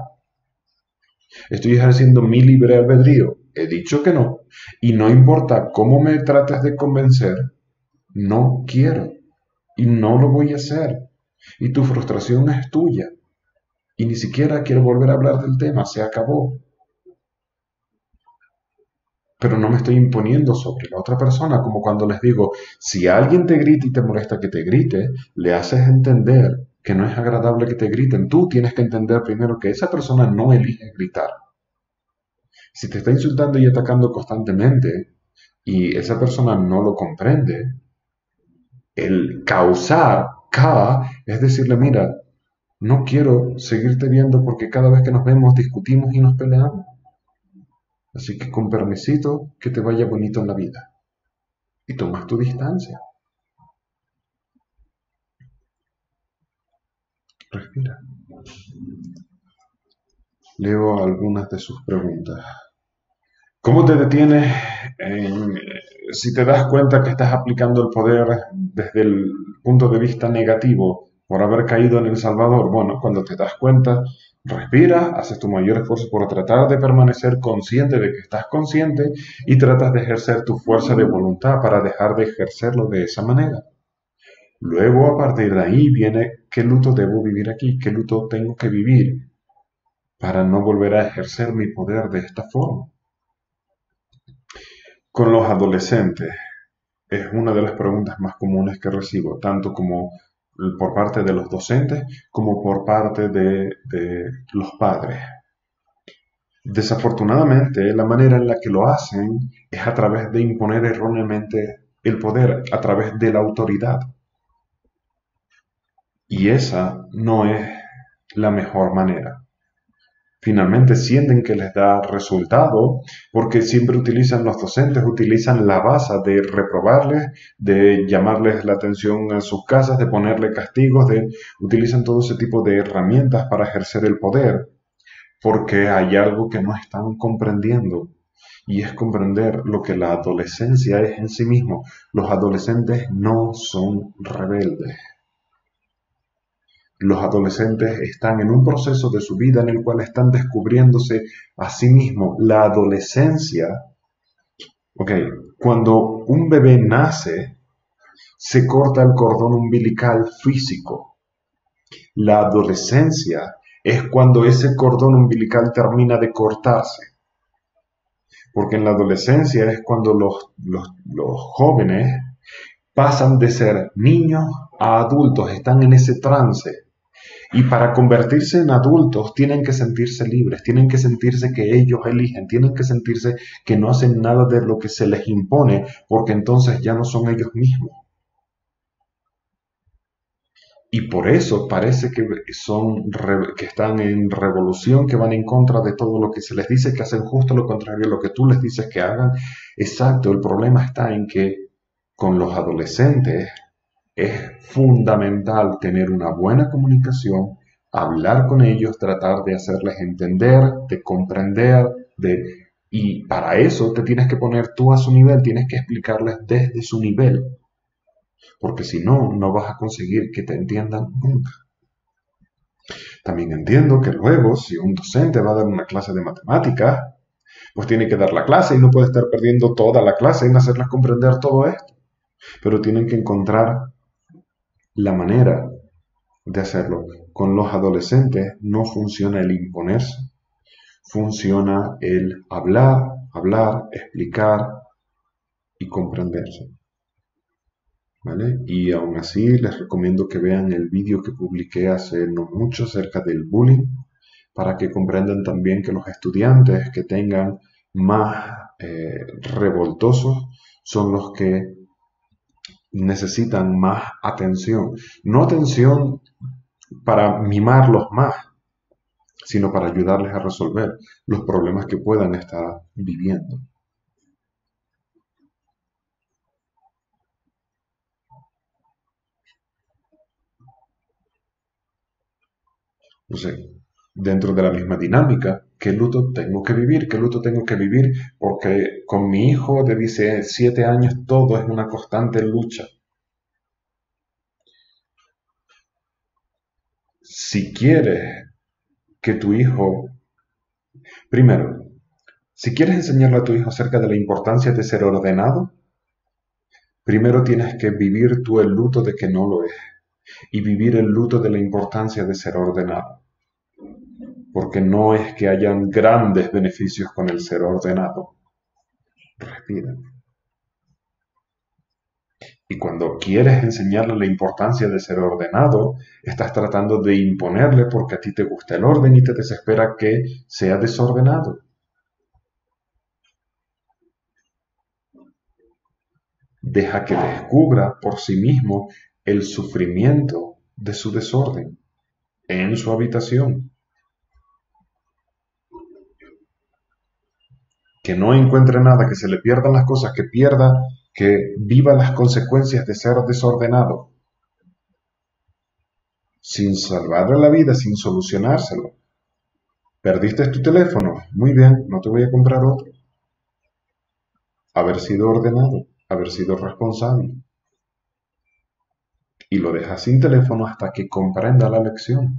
estoy ejerciendo mi libre albedrío. He dicho que no, y no importa cómo me trates de convencer, no quiero, y no lo voy a hacer, y tu frustración es tuya, y ni siquiera quiero volver a hablar del tema, se acabó. pero no me estoy imponiendo sobre la otra persona, como cuando les digo, si alguien te grita y te molesta que te grite, le haces entender que no es agradable que te griten. Tú tienes que entender primero que esa persona no elige gritar. Si te está insultando y atacando constantemente y esa persona no lo comprende, el causar es decirle, mira, no quiero seguirte viendo porque cada vez que nos vemos discutimos y nos peleamos. Así que con permisito, que te vaya bonito en la vida. Y tomas tu distancia. Respira. Leo algunas de sus preguntas. ¿Cómo te detienes si te das cuenta que estás aplicando el poder desde el punto de vista negativo por haber caído en El Salvador? Bueno, cuando te das cuenta, respiras, haces tu mayor esfuerzo por tratar de permanecer consciente de que estás consciente y tratas de ejercer tu fuerza de voluntad para dejar de ejercerlo de esa manera. Luego, a partir de ahí, viene qué luto debo vivir aquí, qué luto tengo que vivir para no volver a ejercer mi poder de esta forma. Con los adolescentes es una de las preguntas más comunes que recibo, tanto como por parte de los docentes como por parte de los padres. Desafortunadamente, la manera en la que lo hacen es a través de imponer erróneamente el poder, a través de la autoridad. Y esa no es la mejor manera. Finalmente sienten que les da resultado porque siempre utilizan, los docentes utilizan la base de reprobarles, de llamarles la atención en sus casas, de ponerle castigos, utilizan todo ese tipo de herramientas para ejercer el poder porque hay algo que no están comprendiendo y es comprender lo que la adolescencia es en sí mismo. Los adolescentes no son rebeldes. Los adolescentes están en un proceso de su vida en el cual están descubriéndose a sí mismos. La adolescencia, ok, cuando un bebé nace, se corta el cordón umbilical físico. La adolescencia es cuando ese cordón umbilical termina de cortarse. Porque en la adolescencia es cuando los jóvenes pasan de ser niños a adultos, están en ese trance. Y para convertirse en adultos tienen que sentirse libres, tienen que sentirse que ellos eligen, tienen que sentirse que no hacen nada de lo que se les impone, porque entonces ya no son ellos mismos. Y por eso parece que que están en revolución, que van en contra de todo lo que se les dice, que hacen justo lo contrario a lo que tú les dices que hagan. Exacto, el problema está en que con los adolescentes es fundamental tener una buena comunicación, hablar con ellos, tratar de hacerles entender, de comprender, y para eso te tienes que poner tú a su nivel, tienes que explicarles desde su nivel, porque si no, no vas a conseguir que te entiendan nunca. También entiendo que luego, si un docente va a dar una clase de matemáticas, pues tiene que dar la clase y no puede estar perdiendo toda la clase en hacerles comprender todo esto. Pero tienen que encontrar la manera de hacerlo. Con los adolescentes no funciona el imponerse, funciona el hablar, explicar y comprenderse. ¿Vale? Y aún así les recomiendo que vean el vídeo que publiqué hace no mucho acerca del bullying, para que comprendan también que los estudiantes que tengan más revoltosos son los que necesitan más atención. No atención para mimarlos más, sino para ayudarles a resolver los problemas que puedan estar viviendo. Entonces, dentro de la misma dinámica, ¿qué luto tengo que vivir? ¿Qué luto tengo que vivir? Porque con mi hijo de 17 años todo es una constante lucha. Si quieres que tu hijo, primero, si quieres enseñarle a tu hijo acerca de la importancia de ser ordenado, primero tienes que vivir tú el luto de que no lo es y vivir el luto de la importancia de ser ordenado. Porque no es que hayan grandes beneficios con el ser ordenado. Respira. Y cuando quieres enseñarle la importancia de ser ordenado, estás tratando de imponerle porque a ti te gusta el orden y te desespera que sea desordenado. Deja que descubra por sí mismo el sufrimiento de su desorden en su habitación. Que no encuentre nada, que se le pierdan las cosas, que pierda, que viva las consecuencias de ser desordenado, sin salvarle la vida, sin solucionárselo. Perdiste tu teléfono, muy bien, no te voy a comprar otro. Haber sido ordenado, haber sido responsable. Y lo dejas sin teléfono hasta que comprenda la lección.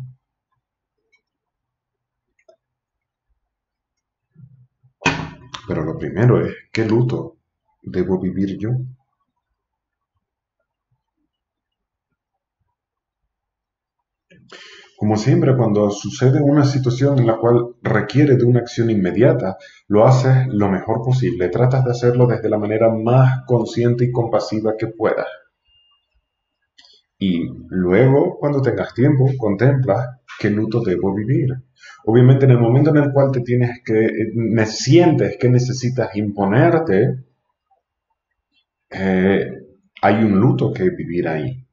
Pero lo primero es, ¿qué luto debo vivir yo? Como siempre, cuando sucede una situación en la cual requiere de una acción inmediata, lo haces lo mejor posible. Tratas de hacerlo desde la manera más consciente y compasiva que puedas. Y luego, cuando tengas tiempo, contemplas qué luto debo vivir. Obviamente, en el momento en el cual sientes que necesitas imponerte, eh, hay un luto que vivir ahí.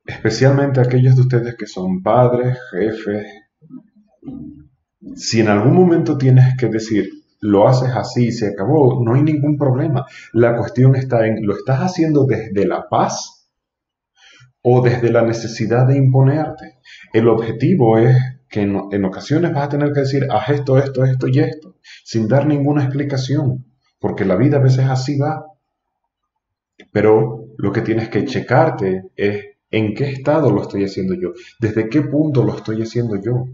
Especialmente aquellos de ustedes que son padres, jefes. Si en algún momento tienes que decir, lo haces así y se acabó, no hay ningún problema. La cuestión está en, ¿lo estás haciendo desde la paz o desde la necesidad de imponerte? El objetivo es que en ocasiones vas a tener que decir, haz esto, esto, esto y esto, sin dar ninguna explicación, porque la vida a veces así va. Pero lo que tienes que checarte es en qué estado lo estoy haciendo yo, desde qué punto lo estoy haciendo yo.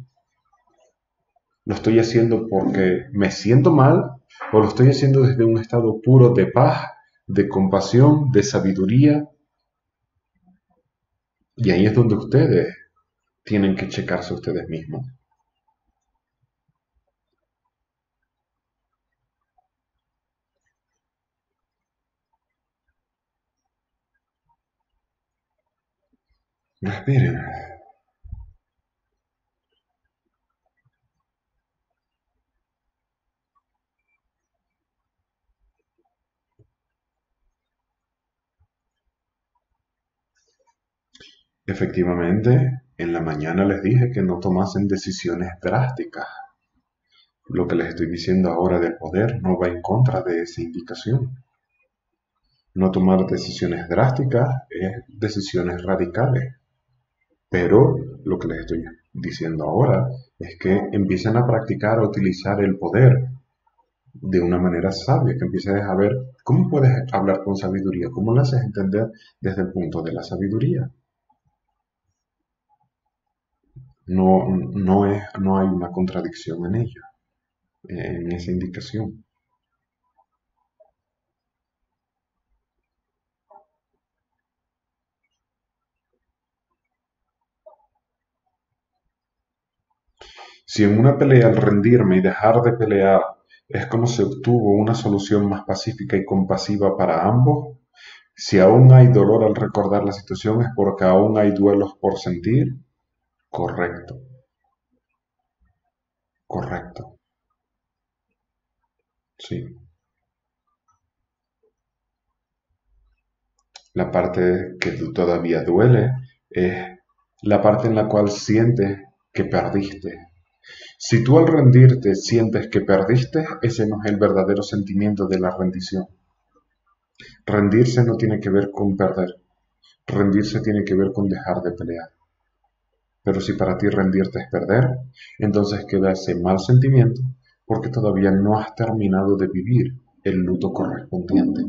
¿Lo estoy haciendo porque me siento mal o lo estoy haciendo desde un estado puro de paz, de compasión, de sabiduría? Y ahí es donde ustedes tienen que checarse ustedes mismos. Respiren. Efectivamente, en la mañana les dije que no tomasen decisiones drásticas. Lo que les estoy diciendo ahora del poder no va en contra de esa indicación. No tomar decisiones drásticas es decisiones radicales. Pero lo que les estoy diciendo ahora es que empiecen a practicar, a utilizar el poder de una manera sabia, que empieces a ver cómo puedes hablar con sabiduría, cómo lo haces entender desde el punto de la sabiduría. No hay una contradicción en ello, en esa indicación. Si en una pelea al rendirme y dejar de pelear es como se obtuvo una solución más pacífica y compasiva para ambos, si aún hay dolor al recordar la situación es porque aún hay duelos por sentir. Correcto, correcto. Sí. La parte que todavía duele es la parte en la cual sientes que perdiste. Si tú al rendirte sientes que perdiste, ese no es el verdadero sentimiento de la rendición. Rendirse no tiene que ver con perder. Rendirse tiene que ver con dejar de pelear. Pero si para ti rendirte es perder, entonces queda ese mal sentimiento porque todavía no has terminado de vivir el luto correspondiente.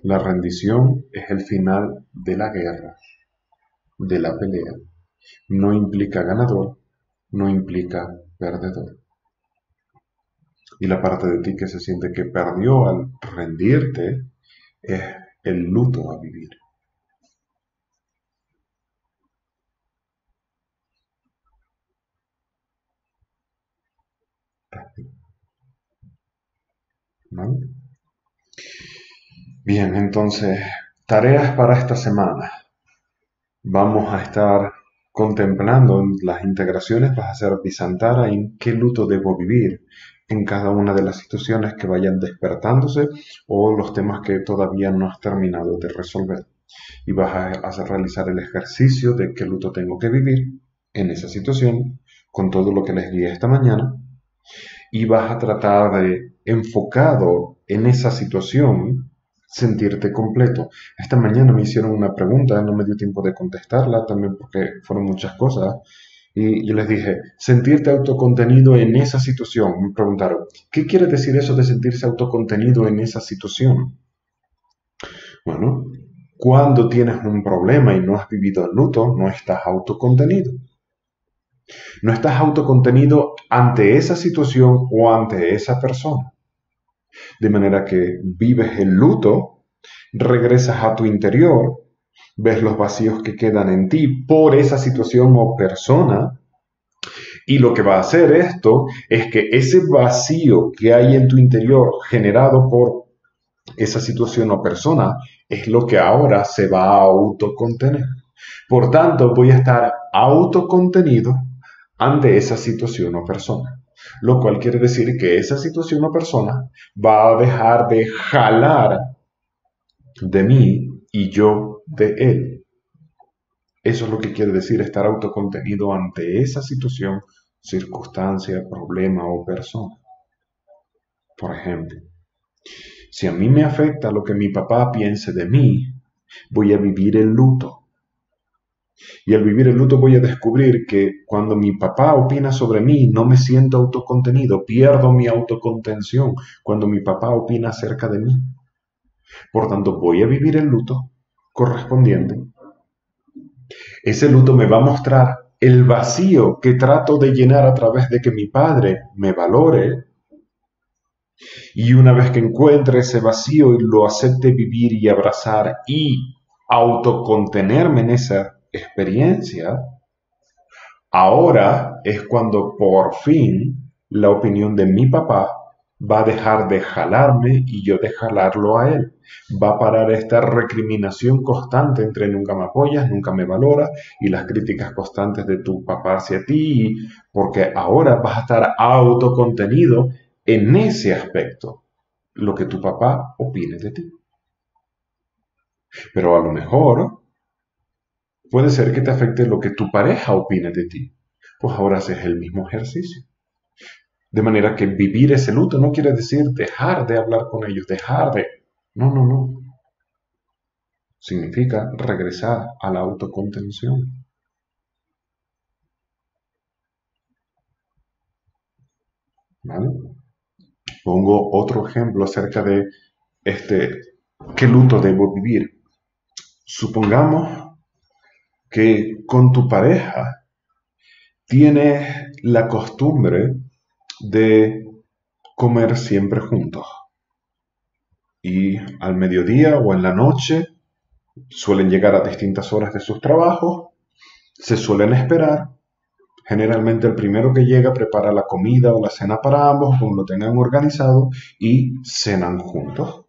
La rendición es el final de la guerra, de la pelea. No implica ganador, no implica perdedor. Y la parte de ti que se siente que perdió al rendirte es el luto a vivir. ¿vale? Bien, entonces, tareas para esta semana. Vamos a estar contemplando las integraciones, vas a hacer Bisantara en qué luto debo vivir en cada una de las situaciones que vayan despertándose o los temas que todavía no has terminado de resolver. Y vas a realizar el ejercicio de qué luto tengo que vivir en esa situación con todo lo que les guié esta mañana y vas a tratar de, enfocado en esa situación, sentirte completo. Esta mañana me hicieron una pregunta, no me dio tiempo de contestarla, también porque fueron muchas cosas, y yo les dije, sentirte autocontenido en esa situación. Me preguntaron, ¿qué quiere decir eso de sentirse autocontenido en esa situación? Bueno, cuando tienes un problema y no has vivido el luto, no estás autocontenido. No estás autocontenido ante esa situación o ante esa persona. De manera que vives el luto, regresas a tu interior, ves los vacíos que quedan en ti por esa situación o persona, y lo que va a hacer esto es que ese vacío que hay en tu interior generado por esa situación o persona es lo que ahora se va a autocontener. Por tanto, voy a estar autocontenido ante esa situación o persona. Lo cual quiere decir que esa situación o persona va a dejar de jalar de mí y yo de él. Eso es lo que quiere decir estar autocontenido ante esa situación, circunstancia, problema o persona. Por ejemplo, si a mí me afecta lo que mi papá piense de mí, voy a vivir el luto. Y al vivir el luto voy a descubrir que cuando mi papá opina sobre mí, no me siento autocontenido, pierdo mi autocontención cuando mi papá opina acerca de mí. Por tanto, voy a vivir el luto correspondiente. Ese luto me va a mostrar el vacío que trato de llenar a través de que mi padre me valore. Y una vez que encuentre ese vacío y lo acepte vivir y abrazar y autocontenerme en esa experiencia, ahora es cuando por fin la opinión de mi papá va a dejar de jalarme y yo de jalarlo a él. Va a parar esta recriminación constante entre nunca me apoyas, nunca me valoras y las críticas constantes de tu papá hacia ti, porque ahora vas a estar autocontenido en ese aspecto, lo que tu papá opine de ti. Pero a lo mejor puede ser que te afecte lo que tu pareja opine de ti. Pues ahora haces el mismo ejercicio. De manera que vivir ese luto no quiere decir dejar de hablar con ellos, dejar de... No, no, no. Significa regresar a la autocontención. ¿Vale? Pongo otro ejemplo acerca de qué luto debo vivir. Supongamos que con tu pareja tienes la costumbre de comer siempre juntos. Y al mediodía o en la noche suelen llegar a distintas horas de sus trabajos, se suelen esperar. Generalmente el primero que llega prepara la comida o la cena para ambos, como lo tengan organizado, y cenan juntos.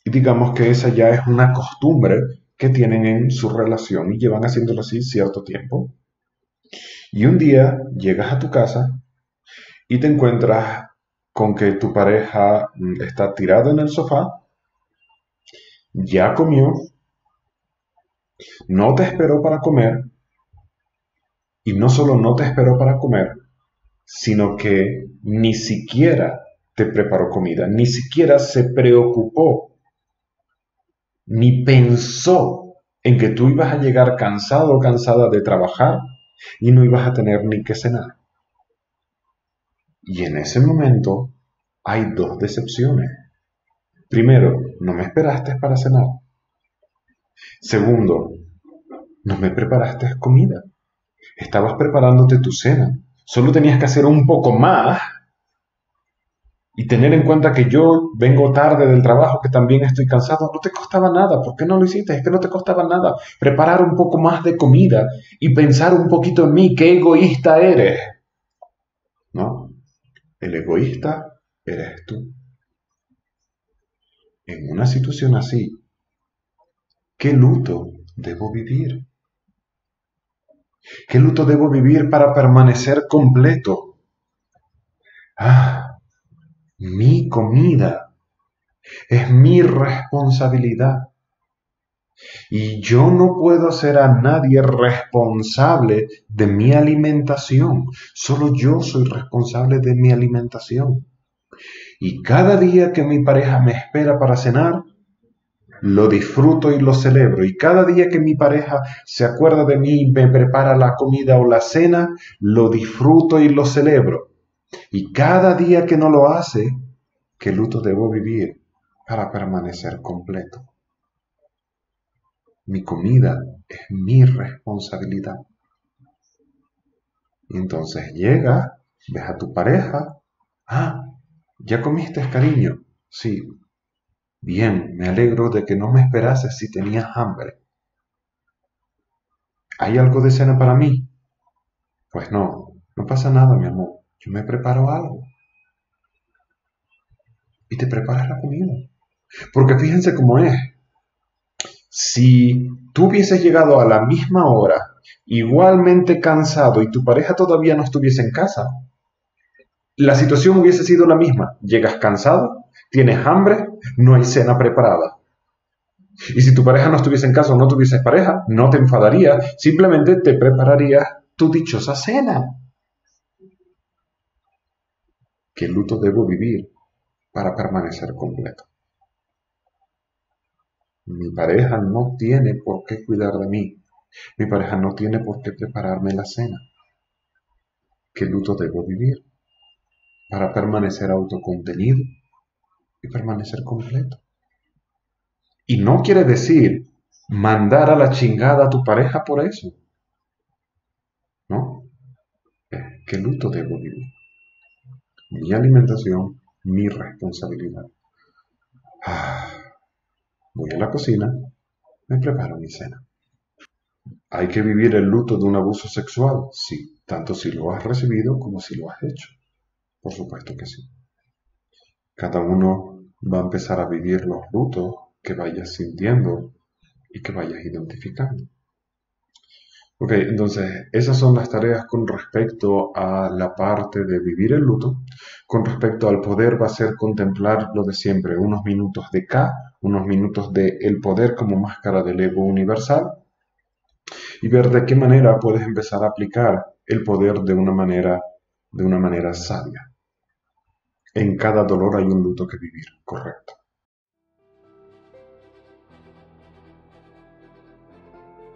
Y digamos que esa ya es una costumbre que tienen en su relación y llevan haciéndolo así cierto tiempo. Y un día llegas a tu casa y te encuentras con que tu pareja está tirada en el sofá, ya comió, no te esperó para comer, y no solo no te esperó para comer, sino que ni siquiera te preparó comida, ni siquiera se preocupó, ni pensó en que tú ibas a llegar cansado o cansada de trabajar y no ibas a tener ni que cenar. Y en ese momento hay dos decepciones. Primero, no me esperaste para cenar. Segundo, no me preparaste comida. Estabas preparándote tu cena. Solo tenías que hacer un poco más y tener en cuenta que yo vengo tarde del trabajo, que también estoy cansado. No te costaba nada. ¿Por qué no lo hiciste? Es que no te costaba nada. Preparar un poco más de comida y pensar un poquito en mí. ¡Qué egoísta eres! ¿No? El egoísta eres tú. en una situación así, ¿qué luto debo vivir? ¿Qué luto debo vivir para permanecer completo? Ah, mi comida es mi responsabilidad. Y yo no puedo hacer a nadie responsable de mi alimentación. Solo yo soy responsable de mi alimentación. Y cada día que mi pareja me espera para cenar, lo disfruto y lo celebro. Y cada día que mi pareja se acuerda de mí y me prepara la comida o la cena, lo disfruto y lo celebro. Y cada día que no lo hace, ¿qué luto debo vivir para permanecer completo? Mi comida es mi responsabilidad. Y entonces llega, ves a tu pareja. Ah, ¿ya comiste, cariño? Sí. Bien, me alegro de que no me esperases si tenías hambre. ¿Hay algo de cena para mí? Pues no, no pasa nada, mi amor. Yo me preparo algo. Y te preparas la comida. Porque fíjense cómo es. Si tú hubieses llegado a la misma hora, igualmente cansado, y tu pareja todavía no estuviese en casa, la situación hubiese sido la misma. Llegas cansado, tienes hambre, no hay cena preparada. Y si tu pareja no estuviese en casa o no tuvieses pareja, no te enfadaría, simplemente te prepararías tu dichosa cena. ¿Qué luto debo vivir para permanecer completo? Mi pareja no tiene por qué cuidar de mí. Mi pareja no tiene por qué prepararme la cena. ¿Qué luto debo vivir para permanecer autocontenido y permanecer completo? Y no quiere decir mandar a la chingada a tu pareja por eso, ¿no? ¿Qué luto debo vivir? Mi alimentación, mi responsabilidad. Ah, voy a la cocina, me preparo mi cena. ¿Hay que vivir el luto de un abuso sexual? Sí, tanto si lo has recibido como si lo has hecho. Por supuesto que sí. Cada uno va a empezar a vivir los lutos que vayas sintiendo y que vayas identificando. Ok, entonces esas son las tareas con respecto a la parte de vivir el luto. Con respecto al poder va a ser contemplar lo de siempre, unos minutos de K, unos minutos de el poder como máscara del ego universal y ver de qué manera puedes empezar a aplicar el poder de una manera sabia. En cada dolor hay un luto que vivir, correcto.